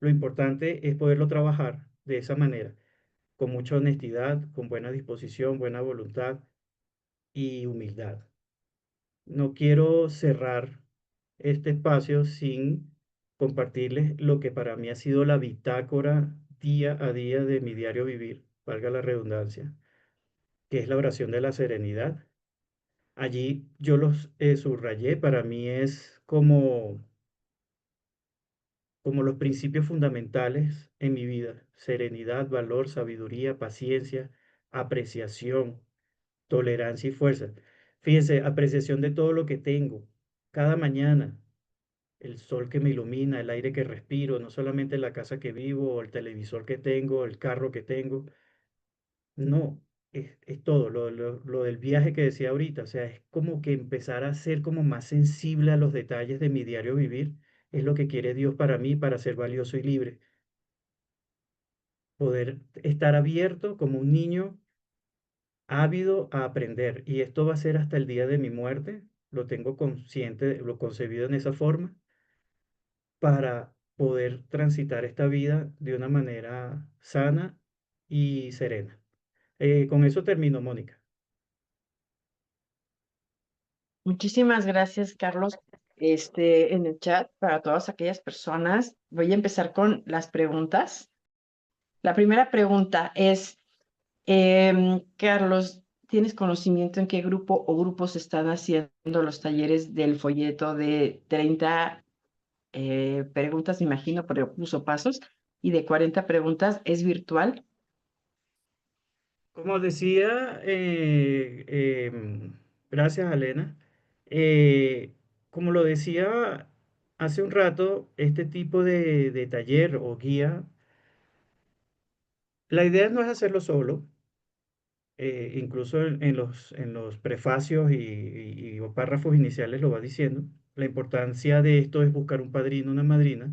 Lo importante es poderlo trabajar de esa manera, con mucha honestidad, con buena disposición, buena voluntad y humildad. No quiero cerrar este espacio sin compartirles lo que para mí ha sido la bitácora día a día de mi diario vivir, valga la redundancia, que es la oración de la serenidad. Allí yo los subrayé, para mí es como los principios fundamentales en mi vida: serenidad, valor, sabiduría, paciencia, apreciación, tolerancia y fuerza. Fíjense, apreciación de todo lo que tengo cada mañana, el sol que me ilumina, el aire que respiro, no solamente la casa que vivo, o el televisor que tengo, el carro que tengo. No, es todo, lo del viaje que decía ahorita, o sea, es como que empezar a ser como más sensible a los detalles de mi diario vivir, es lo que quiere Dios para mí, para ser valioso y libre, poder estar abierto como un niño ávido a aprender, y esto va a ser hasta el día de mi muerte, lo tengo consciente, lo concebido en esa forma, para poder transitar esta vida de una manera sana y serena. Con eso termino, Mónica. Muchísimas gracias, Carlos. En el chat para todas aquellas personas, voy a empezar con las preguntas. La primera pregunta es, Carlos, ¿tienes conocimiento en qué grupo o grupos están haciendo los talleres del folleto de 30 preguntas, me imagino, pero puso pasos, y de 40 preguntas? ¿Es virtual? Como decía, gracias, Elena. eh, como lo decía hace un rato, este tipo de taller o guía, la idea no es hacerlo solo, incluso en los prefacios o párrafos iniciales lo va diciendo. La importancia de esto es buscar un padrino, una madrina,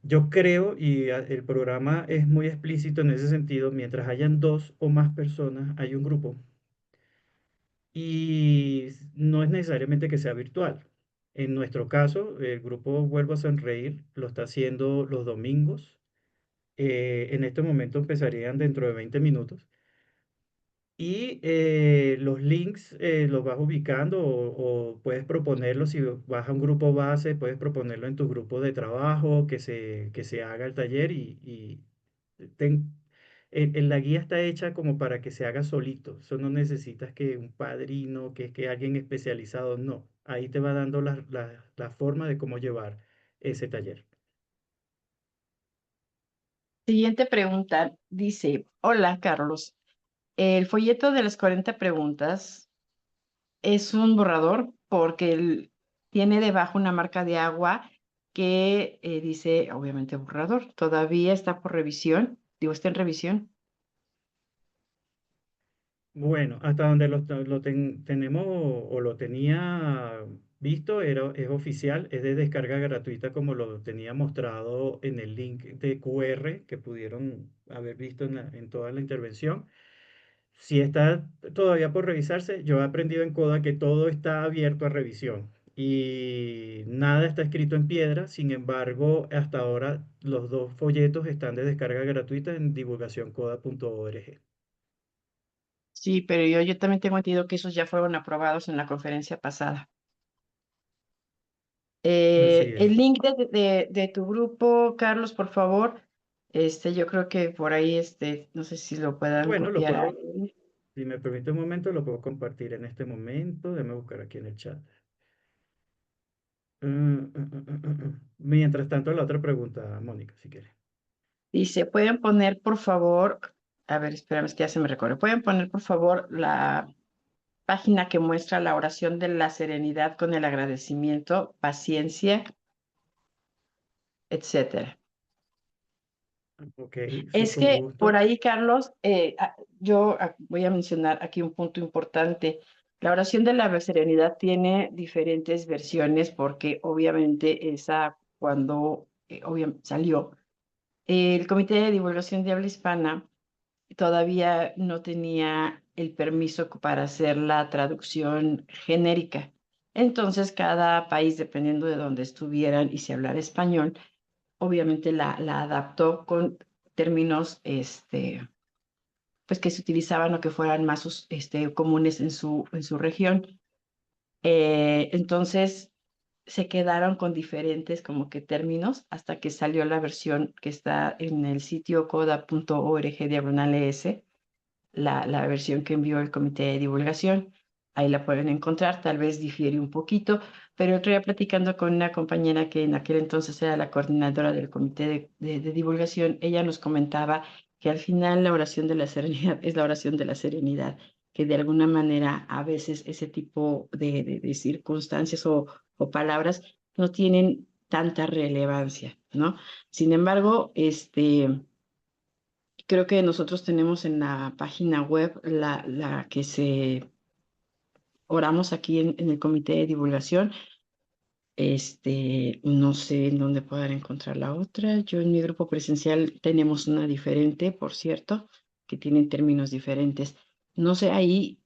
Yo creo, y el programa es muy explícito en ese sentido, mientras hayan dos o más personas, hay un grupo. Y no es necesariamente que sea virtual. En nuestro caso, el grupo Vuelvo a Sonreír lo está haciendo los domingos. En este momento empezarían dentro de 20 minutos. Y los links los vas ubicando o puedes proponerlos si vas a un grupo base, puedes proponerlo en tu grupo de trabajo, que se haga el taller ten- la guía está hecha como para que se haga solito. Eso no necesitas que un padrino, que alguien especializado, no. Ahí te va dando la forma de cómo llevar ese taller. Siguiente pregunta. Dice, hola Carlos, el folleto de las 40 preguntas es un borrador porque tiene debajo una marca de agua que dice, obviamente, borrador. Todavía está por revisión. Digo, está en revisión. Bueno, hasta donde tenemos o lo tenía visto, es oficial, es de descarga gratuita como lo tenía mostrado en el link de QR que pudieron haber visto en toda la intervención. Si está todavía por revisarse, yo he aprendido en Coda que todo está abierto a revisión y nada está escrito en piedra. Sin embargo, hasta ahora los dos folletos están de descarga gratuita en divulgacioncoda.org. Sí, pero yo también tengo entendido que esos ya fueron aprobados en la conferencia pasada. Así es. El link de tu grupo, Carlos, por favor. Yo creo que por ahí, no sé si lo puedan Bueno, copiar ahí. si me permite un momento, lo puedo compartir en este momento. Déjame buscar aquí en el chat. Mientras tanto, la otra pregunta, Mónica, si quieres. Dice, pueden poner, por favor, a ver, espérame, es que ya se me recuerda. Pueden poner, por favor, la página que muestra la oración de la serenidad con el agradecimiento, paciencia, etcétera. Ok, Es con que por gusto. ahí, Carlos, voy a mencionar aquí un punto importante. La oración de la serenidad tiene diferentes versiones porque obviamente esa cuando salió, el Comité de Divulgación de Habla Hispana todavía no tenía el permiso para hacer la traducción genérica. Entonces, cada país, dependiendo de dónde estuvieran y si hablara español, obviamente la adaptó con términos pues que se utilizaban o que fueran más comunes en su región. Entonces se quedaron con diferentes como que términos hasta que salió la versión que está en el sitio coda.org/es, la versión que envió el comité de divulgación. Ahí la pueden encontrar, tal vez difiere un poquito, pero otro día platicando con una compañera que en aquel entonces era la coordinadora del comité de divulgación, ella nos comentaba que al final la oración de la serenidad es la oración de la serenidad, que de alguna manera a veces ese tipo de circunstancias o palabras no tienen tanta relevancia, ¿no? Sin embargo, creo que nosotros tenemos en la página web la que se oramos aquí en el comité de divulgación. No sé en dónde poder encontrar la otra. Yo en mi grupo presencial tenemos una diferente, por cierto, que tienen términos diferentes. No sé ahí,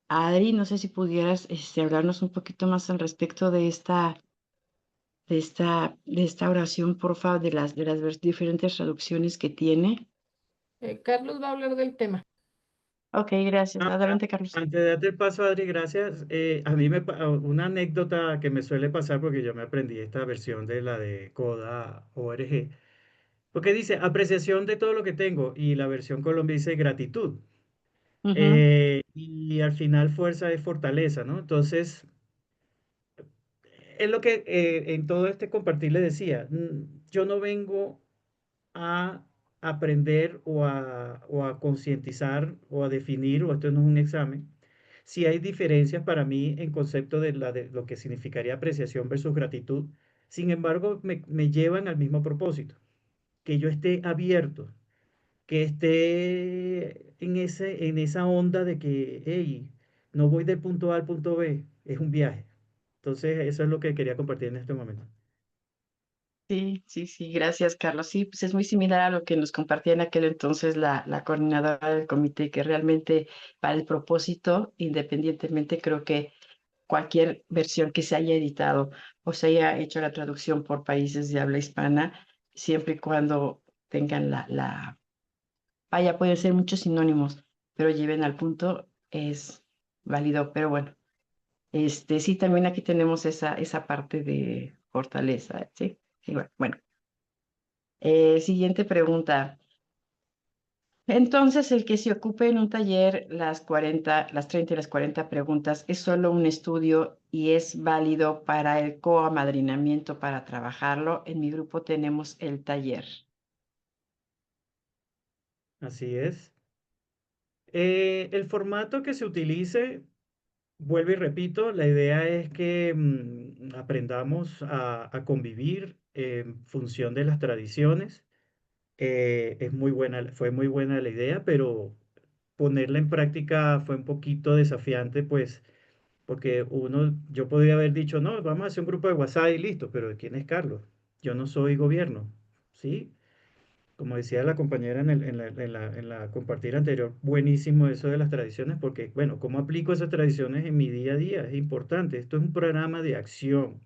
Adri, no sé si pudieras hablarnos un poquito más al respecto de esta oración, porfa, de las diferentes traducciones que tiene. Carlos va a hablar del tema. Ok, gracias. Ah, Adelante, Carlos. antes de darte el paso, Adri, gracias. A mí una anécdota que me suele pasar porque yo me aprendí esta versión de la de Coda ORG, porque dice apreciación de todo lo que tengo y la versión Colombia dice gratitud. Ujú. Y al final fuerza es fortaleza, ¿no? Entonces, es lo que en todo este compartir le decía, yo no vengo a aprender o a concientizar o a definir, o esto no es un examen, si hay diferencias para mí en concepto de lo que significaría apreciación versus gratitud. Sin embargo, me llevan al mismo propósito, que yo esté abierto, que esté en esa onda de que, hey, no voy del punto A al punto B, es un viaje. Entonces, eso es lo que quería compartir en este momento. Sí, sí, sí, gracias, Carlos. Sí, pues es muy similar a lo que nos compartía en aquel entonces la coordinadora del comité, que realmente para el propósito, independientemente, creo que cualquier versión que se haya editado o se haya hecho la traducción por países de habla hispana, siempre y cuando tengan vaya, pueden ser muchos sinónimos, pero lleven al punto, es válido. Pero bueno, sí, también aquí tenemos esa parte de fortaleza, ¿sí? Sí, bueno. Siguiente pregunta. Entonces, el que se ocupe en un taller las 30 y las 40 preguntas es solo un estudio y es válido para el coamadrinamiento para trabajarlo. En mi grupo tenemos el taller. Así es. El formato que se utilice, vuelvo y repito, la idea es que aprendamos a convivir en función de las tradiciones. Es muy buena, fue muy buena la idea, pero ponerla en práctica fue un poquito desafiante, pues, porque yo podría haber dicho, no, vamos a hacer un grupo de WhatsApp y listo, pero ¿quién es Carlos? Yo no soy gobierno, ¿sí? Como decía la compañera en la compartida anterior, buenísimo eso de las tradiciones, porque, bueno, ¿cómo aplico esas tradiciones en mi día a día? Es importante, esto es un programa de acción.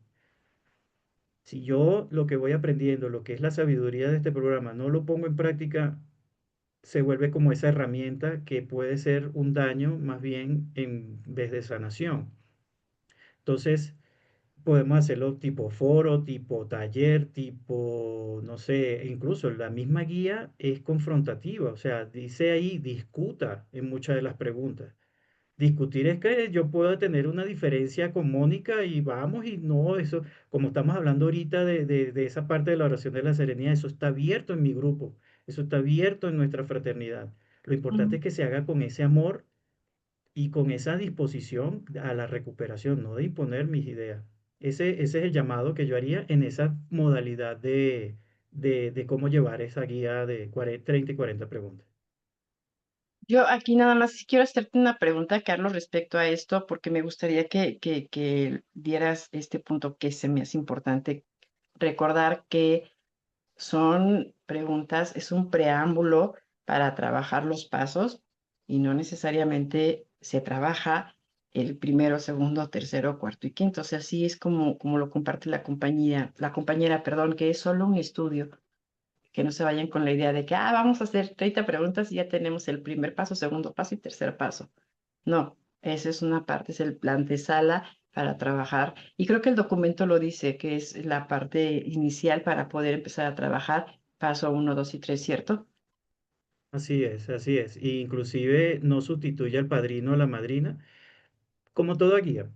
Si yo lo que voy aprendiendo, lo que es la sabiduría de este programa, no lo pongo en práctica, se vuelve como esa herramienta que puede ser un daño más bien en vez de sanación. Entonces, podemos hacerlo tipo foro, tipo taller, tipo, no sé, incluso la misma guía es confrontativa, o sea, dice ahí, discuta en muchas de las preguntas. Discutir es que yo puedo tener una diferencia con Mónica y vamos y no, eso, como estamos hablando ahorita de esa parte de la oración de la serenidad, eso está abierto en mi grupo, eso está abierto en nuestra fraternidad. Lo importante Mm. es que se haga con ese amor y con esa disposición a la recuperación, no de imponer mis ideas. Ese es el llamado que yo haría en esa modalidad de cómo llevar esa guía de 30 y 40 preguntas. Yo aquí nada más quiero hacerte una pregunta, Carlos, respecto a esto, porque me gustaría que dieras este punto que se me hace importante. Recordar que son preguntas, es un preámbulo para trabajar los pasos y no necesariamente se trabaja el primero, segundo, tercero, cuarto y quinto. O sea, así es como lo comparte la compañera, perdón, que es solo un estudio, que no se vayan con la idea de que, vamos a hacer 30 preguntas y ya tenemos el primer paso, segundo paso y tercer paso. No, esa es una parte, es el plan de sala para trabajar. Y creo que el documento lo dice, que es la parte inicial para poder empezar a trabajar, paso uno, dos y tres, ¿cierto? Así es, así es. E inclusive no sustituye al padrino o la madrina, como toda guía.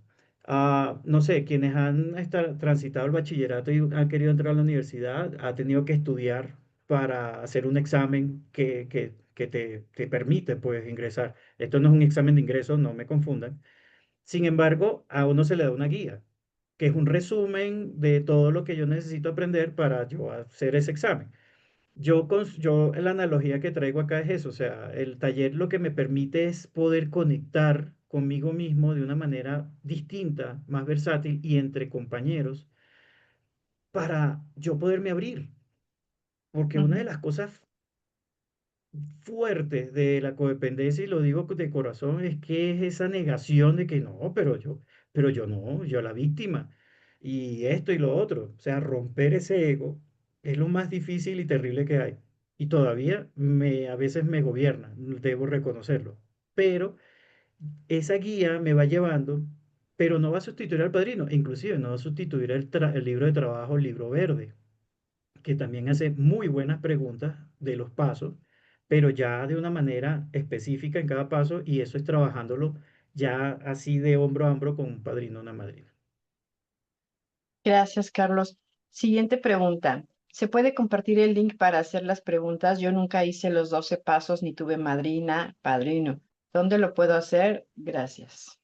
No sé, quienes han transitado el bachillerato y han querido entrar a la universidad, ha tenido que estudiar para hacer un examen que te permite, pues, ingresar. Esto no es un examen de ingreso, no me confundan. Sin embargo, a uno se le da una guía, que es un resumen de todo lo que yo necesito aprender para yo hacer ese examen. La analogía que traigo acá es eso, o sea, el taller lo que me permite es poder conectar conmigo mismo de una manera distinta, más versátil y entre compañeros para yo poderme abrir. Porque una de Ujú, las cosas fuertes de la codependencia, y lo digo de corazón, es que es esa negación de que no, pero yo no, yo la víctima, y esto y lo otro. O sea, romper ese ego es lo más difícil y terrible que hay. Y todavía a veces me gobierna, debo reconocerlo. Pero esa guía me va llevando, pero no va a sustituir al padrino, inclusive no va a sustituir el libro de trabajo, el libro verde, que también hace muy buenas preguntas de los pasos, pero ya de una manera específica en cada paso, y eso es trabajándolo ya así de hombro a hombro con un padrino o una madrina. gracias, Carlos. Siguiente pregunta. ¿Se puede compartir el link para hacer las preguntas? Yo nunca hice los 12 pasos ni tuve madrina, padrino. ¿Dónde lo puedo hacer? Gracias.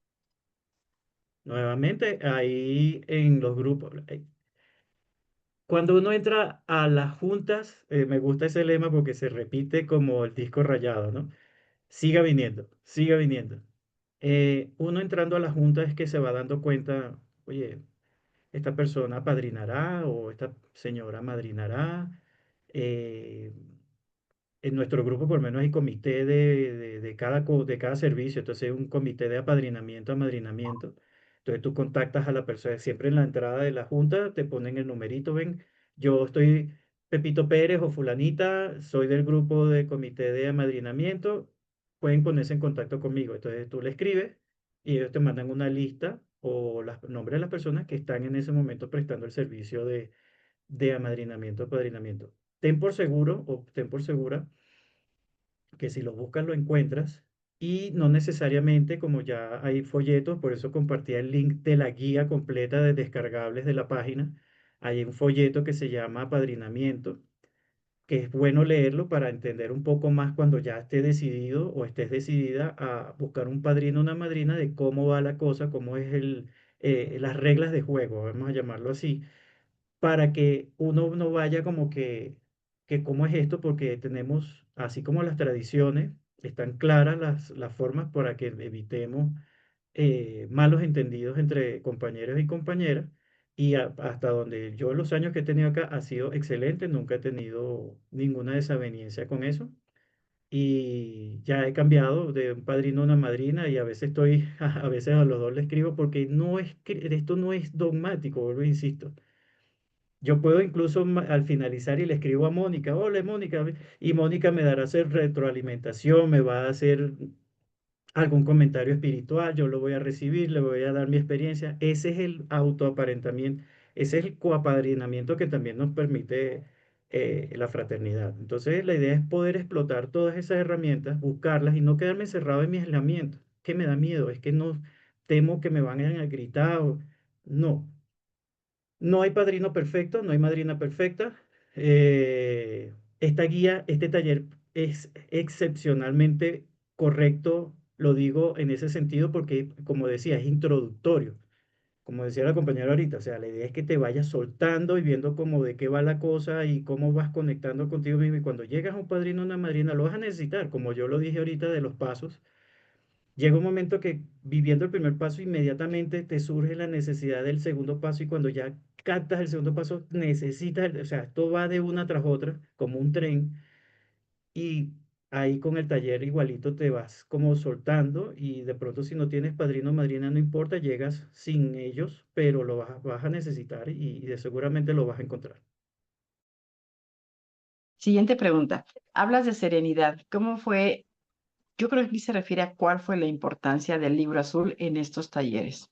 Nuevamente, ahí en los grupos, cuando uno entra a las juntas, me gusta ese lema porque se repite como el disco rayado, ¿no? Siga viniendo, siga viniendo. Uno entrando a la junta es que se va dando cuenta, oye, esta persona padrinará o esta señora madrinará. eh, en nuestro grupo por lo menos hay comité de cada servicio, entonces hay un comité de apadrinamiento, amadrinamiento. Entonces tú contactas a la persona, siempre en la entrada de la junta te ponen el numerito, ven, yo estoy Pepito Pérez o fulanita, soy del grupo de comité de amadrinamiento, pueden ponerse en contacto conmigo. Entonces tú le escribes y ellos te mandan una lista o los nombres de las personas que están en ese momento prestando el servicio de amadrinamiento, apadrinamiento. Ten por seguro o ten por segura que si lo buscas lo encuentras y no necesariamente como ya hay folletos, por eso compartía el link de la guía completa de descargables de la página. Hay un folleto que se llama Apadrinamiento, que es bueno leerlo para entender un poco más cuando ya estés decidido o estés decidida a buscar un padrino o una madrina de cómo va la cosa, cómo es las reglas de juego, vamos a llamarlo así, para que uno no vaya como que cómo es esto, porque tenemos, así como las tradiciones, están claras las formas para que evitemos malos entendidos entre compañeros y compañeras. Y hasta donde yo los años que he tenido acá ha sido excelente, nunca he tenido ninguna desaveniencia con eso. Y ya he cambiado de un padrino a una madrina y a veces estoy, a veces a los dos le escribo porque no es, esto no es dogmático, vuelvo e insisto. Yo puedo incluso al finalizar y le escribo a Mónica, hola Mónica, y Mónica me dará hacer retroalimentación, me va a hacer algún comentario espiritual, yo lo voy a recibir, le voy a dar mi experiencia. Ese es el autoaparentamiento, ese es el coapadrinamiento que también nos permite la fraternidad. Entonces, la idea es poder explotar todas esas herramientas, buscarlas y no quedarme encerrado en mi aislamiento, que me da miedo, es que no temo que me van a gritar. No, no hay padrino perfecto, no hay madrina perfecta. Esta guía, este taller es excepcionalmente correcto, lo digo en ese sentido porque, como decía, es introductorio. Como decía la compañera ahorita, o sea, la idea es que te vayas soltando y viendo cómo de qué va la cosa y cómo vas conectando contigo mismo. Y cuando llegas a un padrino o una madrina, lo vas a necesitar, como yo lo dije ahorita de los pasos. Llega un momento que viviendo el primer paso inmediatamente te surge la necesidad del segundo paso y cuando ya captas el segundo paso necesitas, o sea, esto va de una tras otra como un tren y ahí con el taller igualito te vas como soltando y de pronto si no tienes padrino o madrina no importa, llegas sin ellos, pero lo vas a necesitar y de seguramente lo vas a encontrar. Siguiente pregunta. Hablas de serenidad. ¿Cómo fue? Yo creo que aquí se refiere a cuál fue la importancia del libro azul en estos talleres.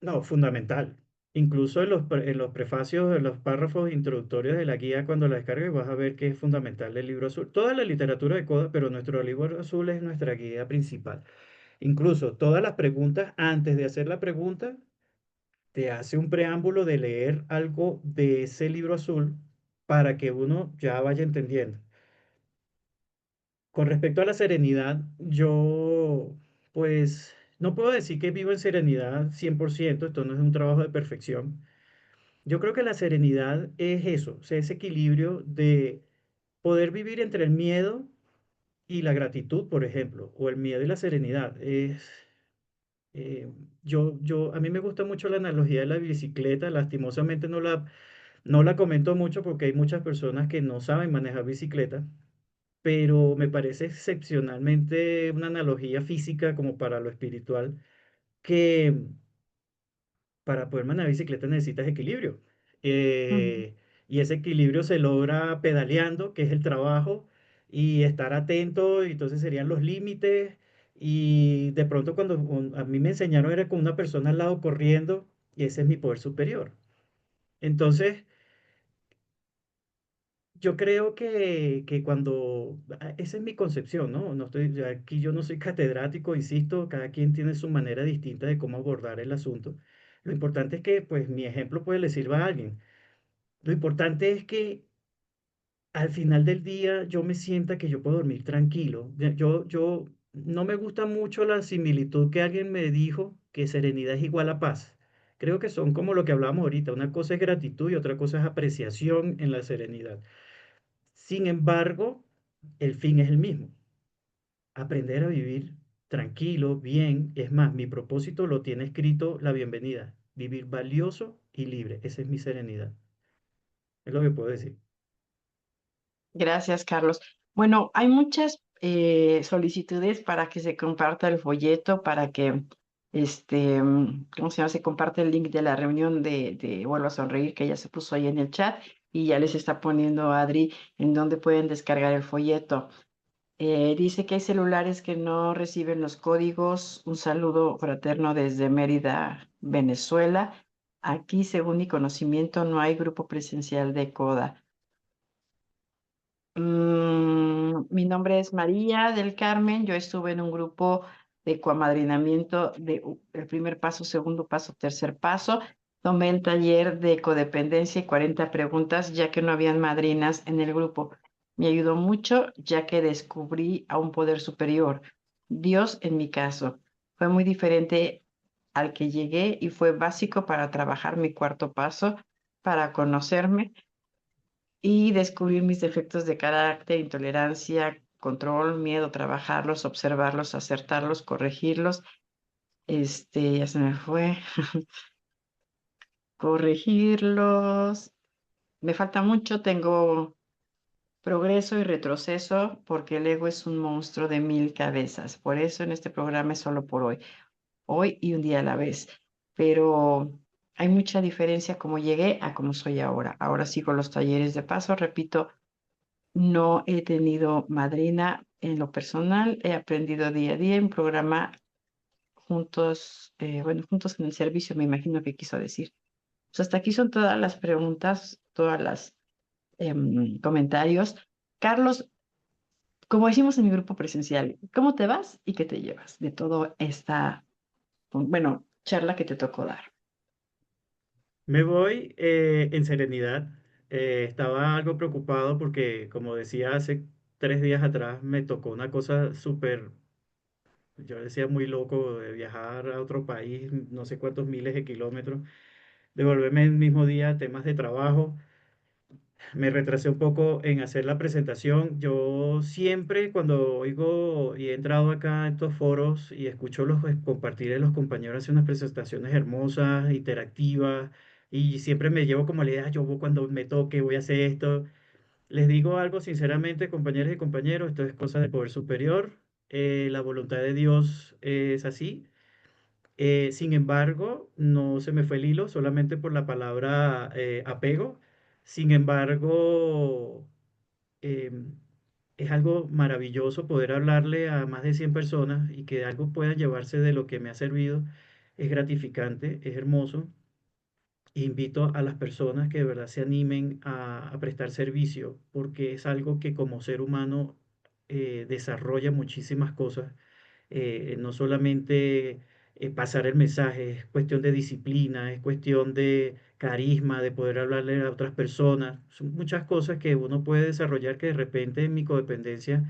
No, fundamental. Incluso en los prefacios, en los párrafos introductorios de la guía, cuando la descargues, vas a ver que es fundamental el libro azul. Toda la literatura de Coda, pero nuestro libro azul es nuestra guía principal. Incluso todas las preguntas, antes de hacer la pregunta, te hace un preámbulo de leer algo de ese libro azul para que uno ya vaya entendiendo. Con respecto a la serenidad, yo, pues, no puedo decir que vivo en serenidad 100%, esto no es un trabajo de perfección. Yo creo que la serenidad es eso, o sea, ese equilibrio de poder vivir entre el miedo y la gratitud, por ejemplo, o el miedo y la serenidad. A mí me gusta mucho la analogía de la bicicleta, lastimosamente no la comento mucho porque hay muchas personas que no saben manejar bicicleta, pero me parece excepcionalmente una analogía física como para lo espiritual, que para poder manejar bicicleta necesitas equilibrio. Ujú. Y ese equilibrio se logra pedaleando, que es el trabajo, y estar atento, y entonces serían los límites. Y de pronto cuando a mí me enseñaron era con una persona al lado corriendo, y ese es mi poder superior. Entonces, yo creo que cuando, esa es mi concepción, ¿no? No estoy, aquí yo no soy catedrático, insisto, cada quien tiene su manera distinta de cómo abordar el asunto. Lo importante es que, pues, mi ejemplo puede le sirva a alguien. Lo importante es que al final del día yo me sienta que yo puedo dormir tranquilo. Yo no me gusta mucho la similitud que alguien me dijo que serenidad es igual a paz. Creo que son como lo que hablamos ahorita. Una cosa es gratitud y otra cosa es apreciación en la serenidad. Sin embargo, el fin es el mismo, aprender a vivir tranquilo, bien. Es más, mi propósito lo tiene escrito la bienvenida. vivir valioso y libre. Esa es mi serenidad. Es lo que puedo decir. Gracias, Carlos. Bueno, hay muchas solicitudes para que se comparta el folleto, para que, ¿cómo se llama? Se comparte el link de la reunión de Vuelvo a Sonreír, que ya se puso ahí en el chat, y ya les está poniendo Adri en donde pueden descargar el folleto. Dice que hay celulares que no reciben los códigos. Un saludo fraterno desde Mérida, Venezuela. Aquí, según mi conocimiento, no hay grupo presencial de CODA. Mi nombre es María del Carmen. Yo estuve en un grupo de coamadrinamiento de el primer paso, segundo paso, tercer paso. Tomé el taller de codependencia y 40 preguntas, ya que no habían madrinas en el grupo. Me ayudó mucho, ya que descubrí a un poder superior, Dios en mi caso. Fue muy diferente al que llegué y fue básico para trabajar mi cuarto paso, para conocerme y descubrir mis defectos de carácter, intolerancia, control, miedo, trabajarlos, observarlos, acertarlos, corregirlos. Ya se me fue. Corregirlos. Me falta mucho, tengo progreso y retroceso porque el ego es un monstruo de 1000 cabezas. Por eso en este programa es solo por hoy y un día a la vez. Pero hay mucha diferencia como llegué a como soy ahora. Ahora sigo los talleres de paso, repito. No he tenido madrina en lo personal, he aprendido día a día en programa juntos, bueno, juntos en el servicio, me imagino que quiso decir. Pues hasta aquí son todas las preguntas, todas las comentarios. Carlos, como decimos en mi grupo presencial, ¿cómo te vas y qué te llevas de toda esta, bueno, charla que te tocó dar? Me voy en serenidad. Estaba algo preocupado porque, como decía hace 3 días atrás, me tocó una cosa súper, yo decía muy loco, de viajar a otro país, no sé cuántos miles de kilómetros, devolverme el mismo día, temas de trabajo. Me retrasé un poco en hacer la presentación. Yo siempre cuando oigo y he entrado acá a estos foros y escucho compartir de los compañeros hacer unas presentaciones hermosas, interactivas, y siempre me llevo como la idea, cuando me toque voy a hacer esto. Les digo algo sinceramente, compañeras y compañeros, esto es cosa del poder superior. La voluntad de Dios es así. Sin embargo, no se me fue el hilo solamente por la palabra apego. Sin embargo, em, es algo maravilloso poder hablarle a más de 100 personas y que algo pueda llevarse de lo que me ha servido. Es gratificante, es hermoso. Invito a las personas que de verdad se animen a prestar servicio porque es algo que como ser humano desarrolla muchísimas cosas, no solamente pasar el mensaje, es cuestión de disciplina, es cuestión de carisma, de poder hablarle a otras personas. Son muchas cosas que uno puede desarrollar que de repente en mi codependencia,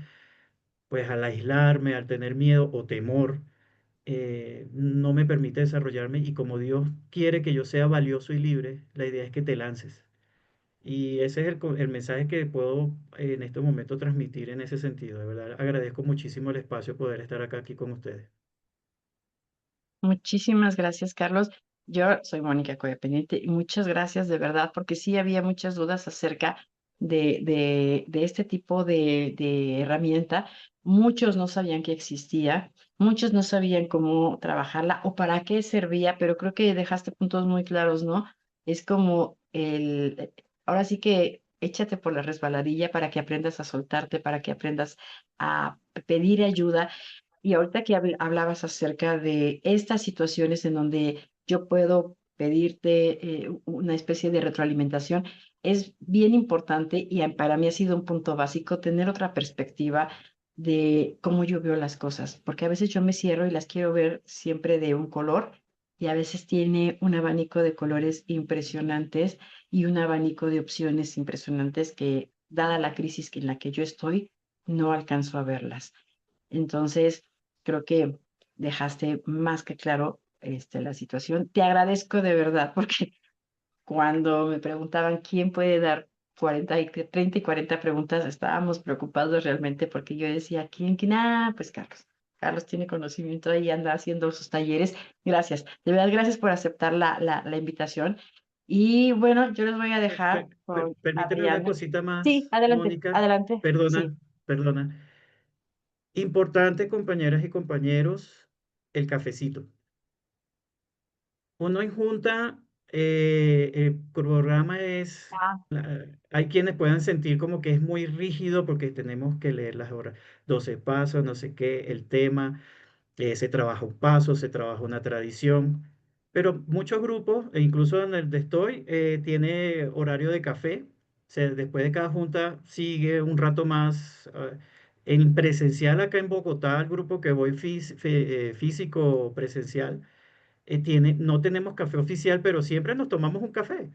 pues al aislarme, al tener miedo o temor, no me permite desarrollarme y como Dios quiere que yo sea valioso y libre, la idea es que te lances. Y ese es el mensaje que puedo en este momento transmitir en ese sentido. De verdad, agradezco muchísimo el espacio poder estar acá aquí con ustedes. Muchísimas gracias, Carlos. Yo soy Mónica Codependiente y muchas gracias de verdad, porque sí había muchas dudas acerca de este tipo de herramienta. Muchos no sabían que existía, muchos no sabían cómo trabajarla o para qué servía, pero creo que dejaste puntos muy claros, ¿no? Es como ahora sí que échate por la resbaladilla para que aprendas a soltarte, para que aprendas a pedir ayuda y ahorita que hablabas acerca de estas situaciones en donde yo puedo pedirte una especie de retroalimentación, es bien importante y para mí ha sido un punto básico tener otra perspectiva de cómo yo veo las cosas, porque a veces yo me cierro y las quiero ver siempre de un color y a veces tiene un abanico de colores impresionantes y un abanico de opciones impresionantes que, dada la crisis en la que yo estoy, no alcanzo a verlas. Entonces, creo que dejaste más que claro la situación. Te agradezco de verdad, porque cuando me preguntaban quién puede dar 30 y 40 preguntas, estábamos preocupados realmente porque yo decía, ¿quién? ¿Quién? Ah, pues Carlos. Carlos tiene conocimiento y anda haciendo sus talleres. Gracias. De verdad, gracias por aceptar la invitación. Y bueno, yo les voy a dejar con Permíteme una Adriana. cosita Sí, más, adelante, Mónica. adelante. Sí. Perdona, perdona. Importante, compañeras y compañeros, el cafecito. Uno en junta, el programa es, Ah, hay quienes puedan sentir como que es muy rígido porque tenemos que leer las horas, 12 pasos, no sé qué, el tema, se trabaja un paso, se trabaja una tradición, pero muchos grupos, e incluso en el de estoy, tiene horario de café, después de cada junta sigue un rato más. En presencial acá en Bogotá, el grupo que voy físico presencial, no tenemos café oficial, pero siempre nos tomamos un café.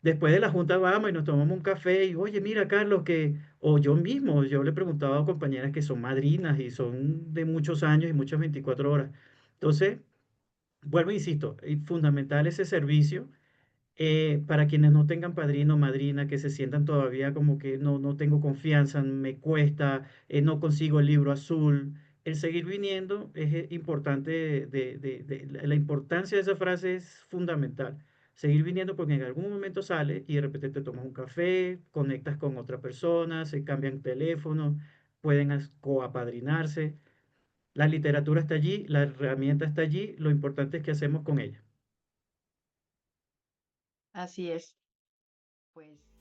Después de la junta vamos y nos tomamos un café y, oye, mira, Carlos, o yo mismo, yo le preguntaba a compañeras que son madrinas y son de muchos años y muchas 24 horas. Entonces, vuelvo, e insisto, es fundamental ese servicio, para quienes no tengan padrino o madrina, que se sientan todavía como que no tengo confianza, me cuesta, no consigo el libro azul. El seguir viniendo es importante, la importancia de esa frase es fundamental. Seguir viniendo porque en algún momento sale y de repente te tomas un café, conectas con otra persona, se cambian teléfonos, pueden coapadrinarse. La literatura está allí, la herramienta está allí, lo importante es qué hacemos con ella. así es. Pues.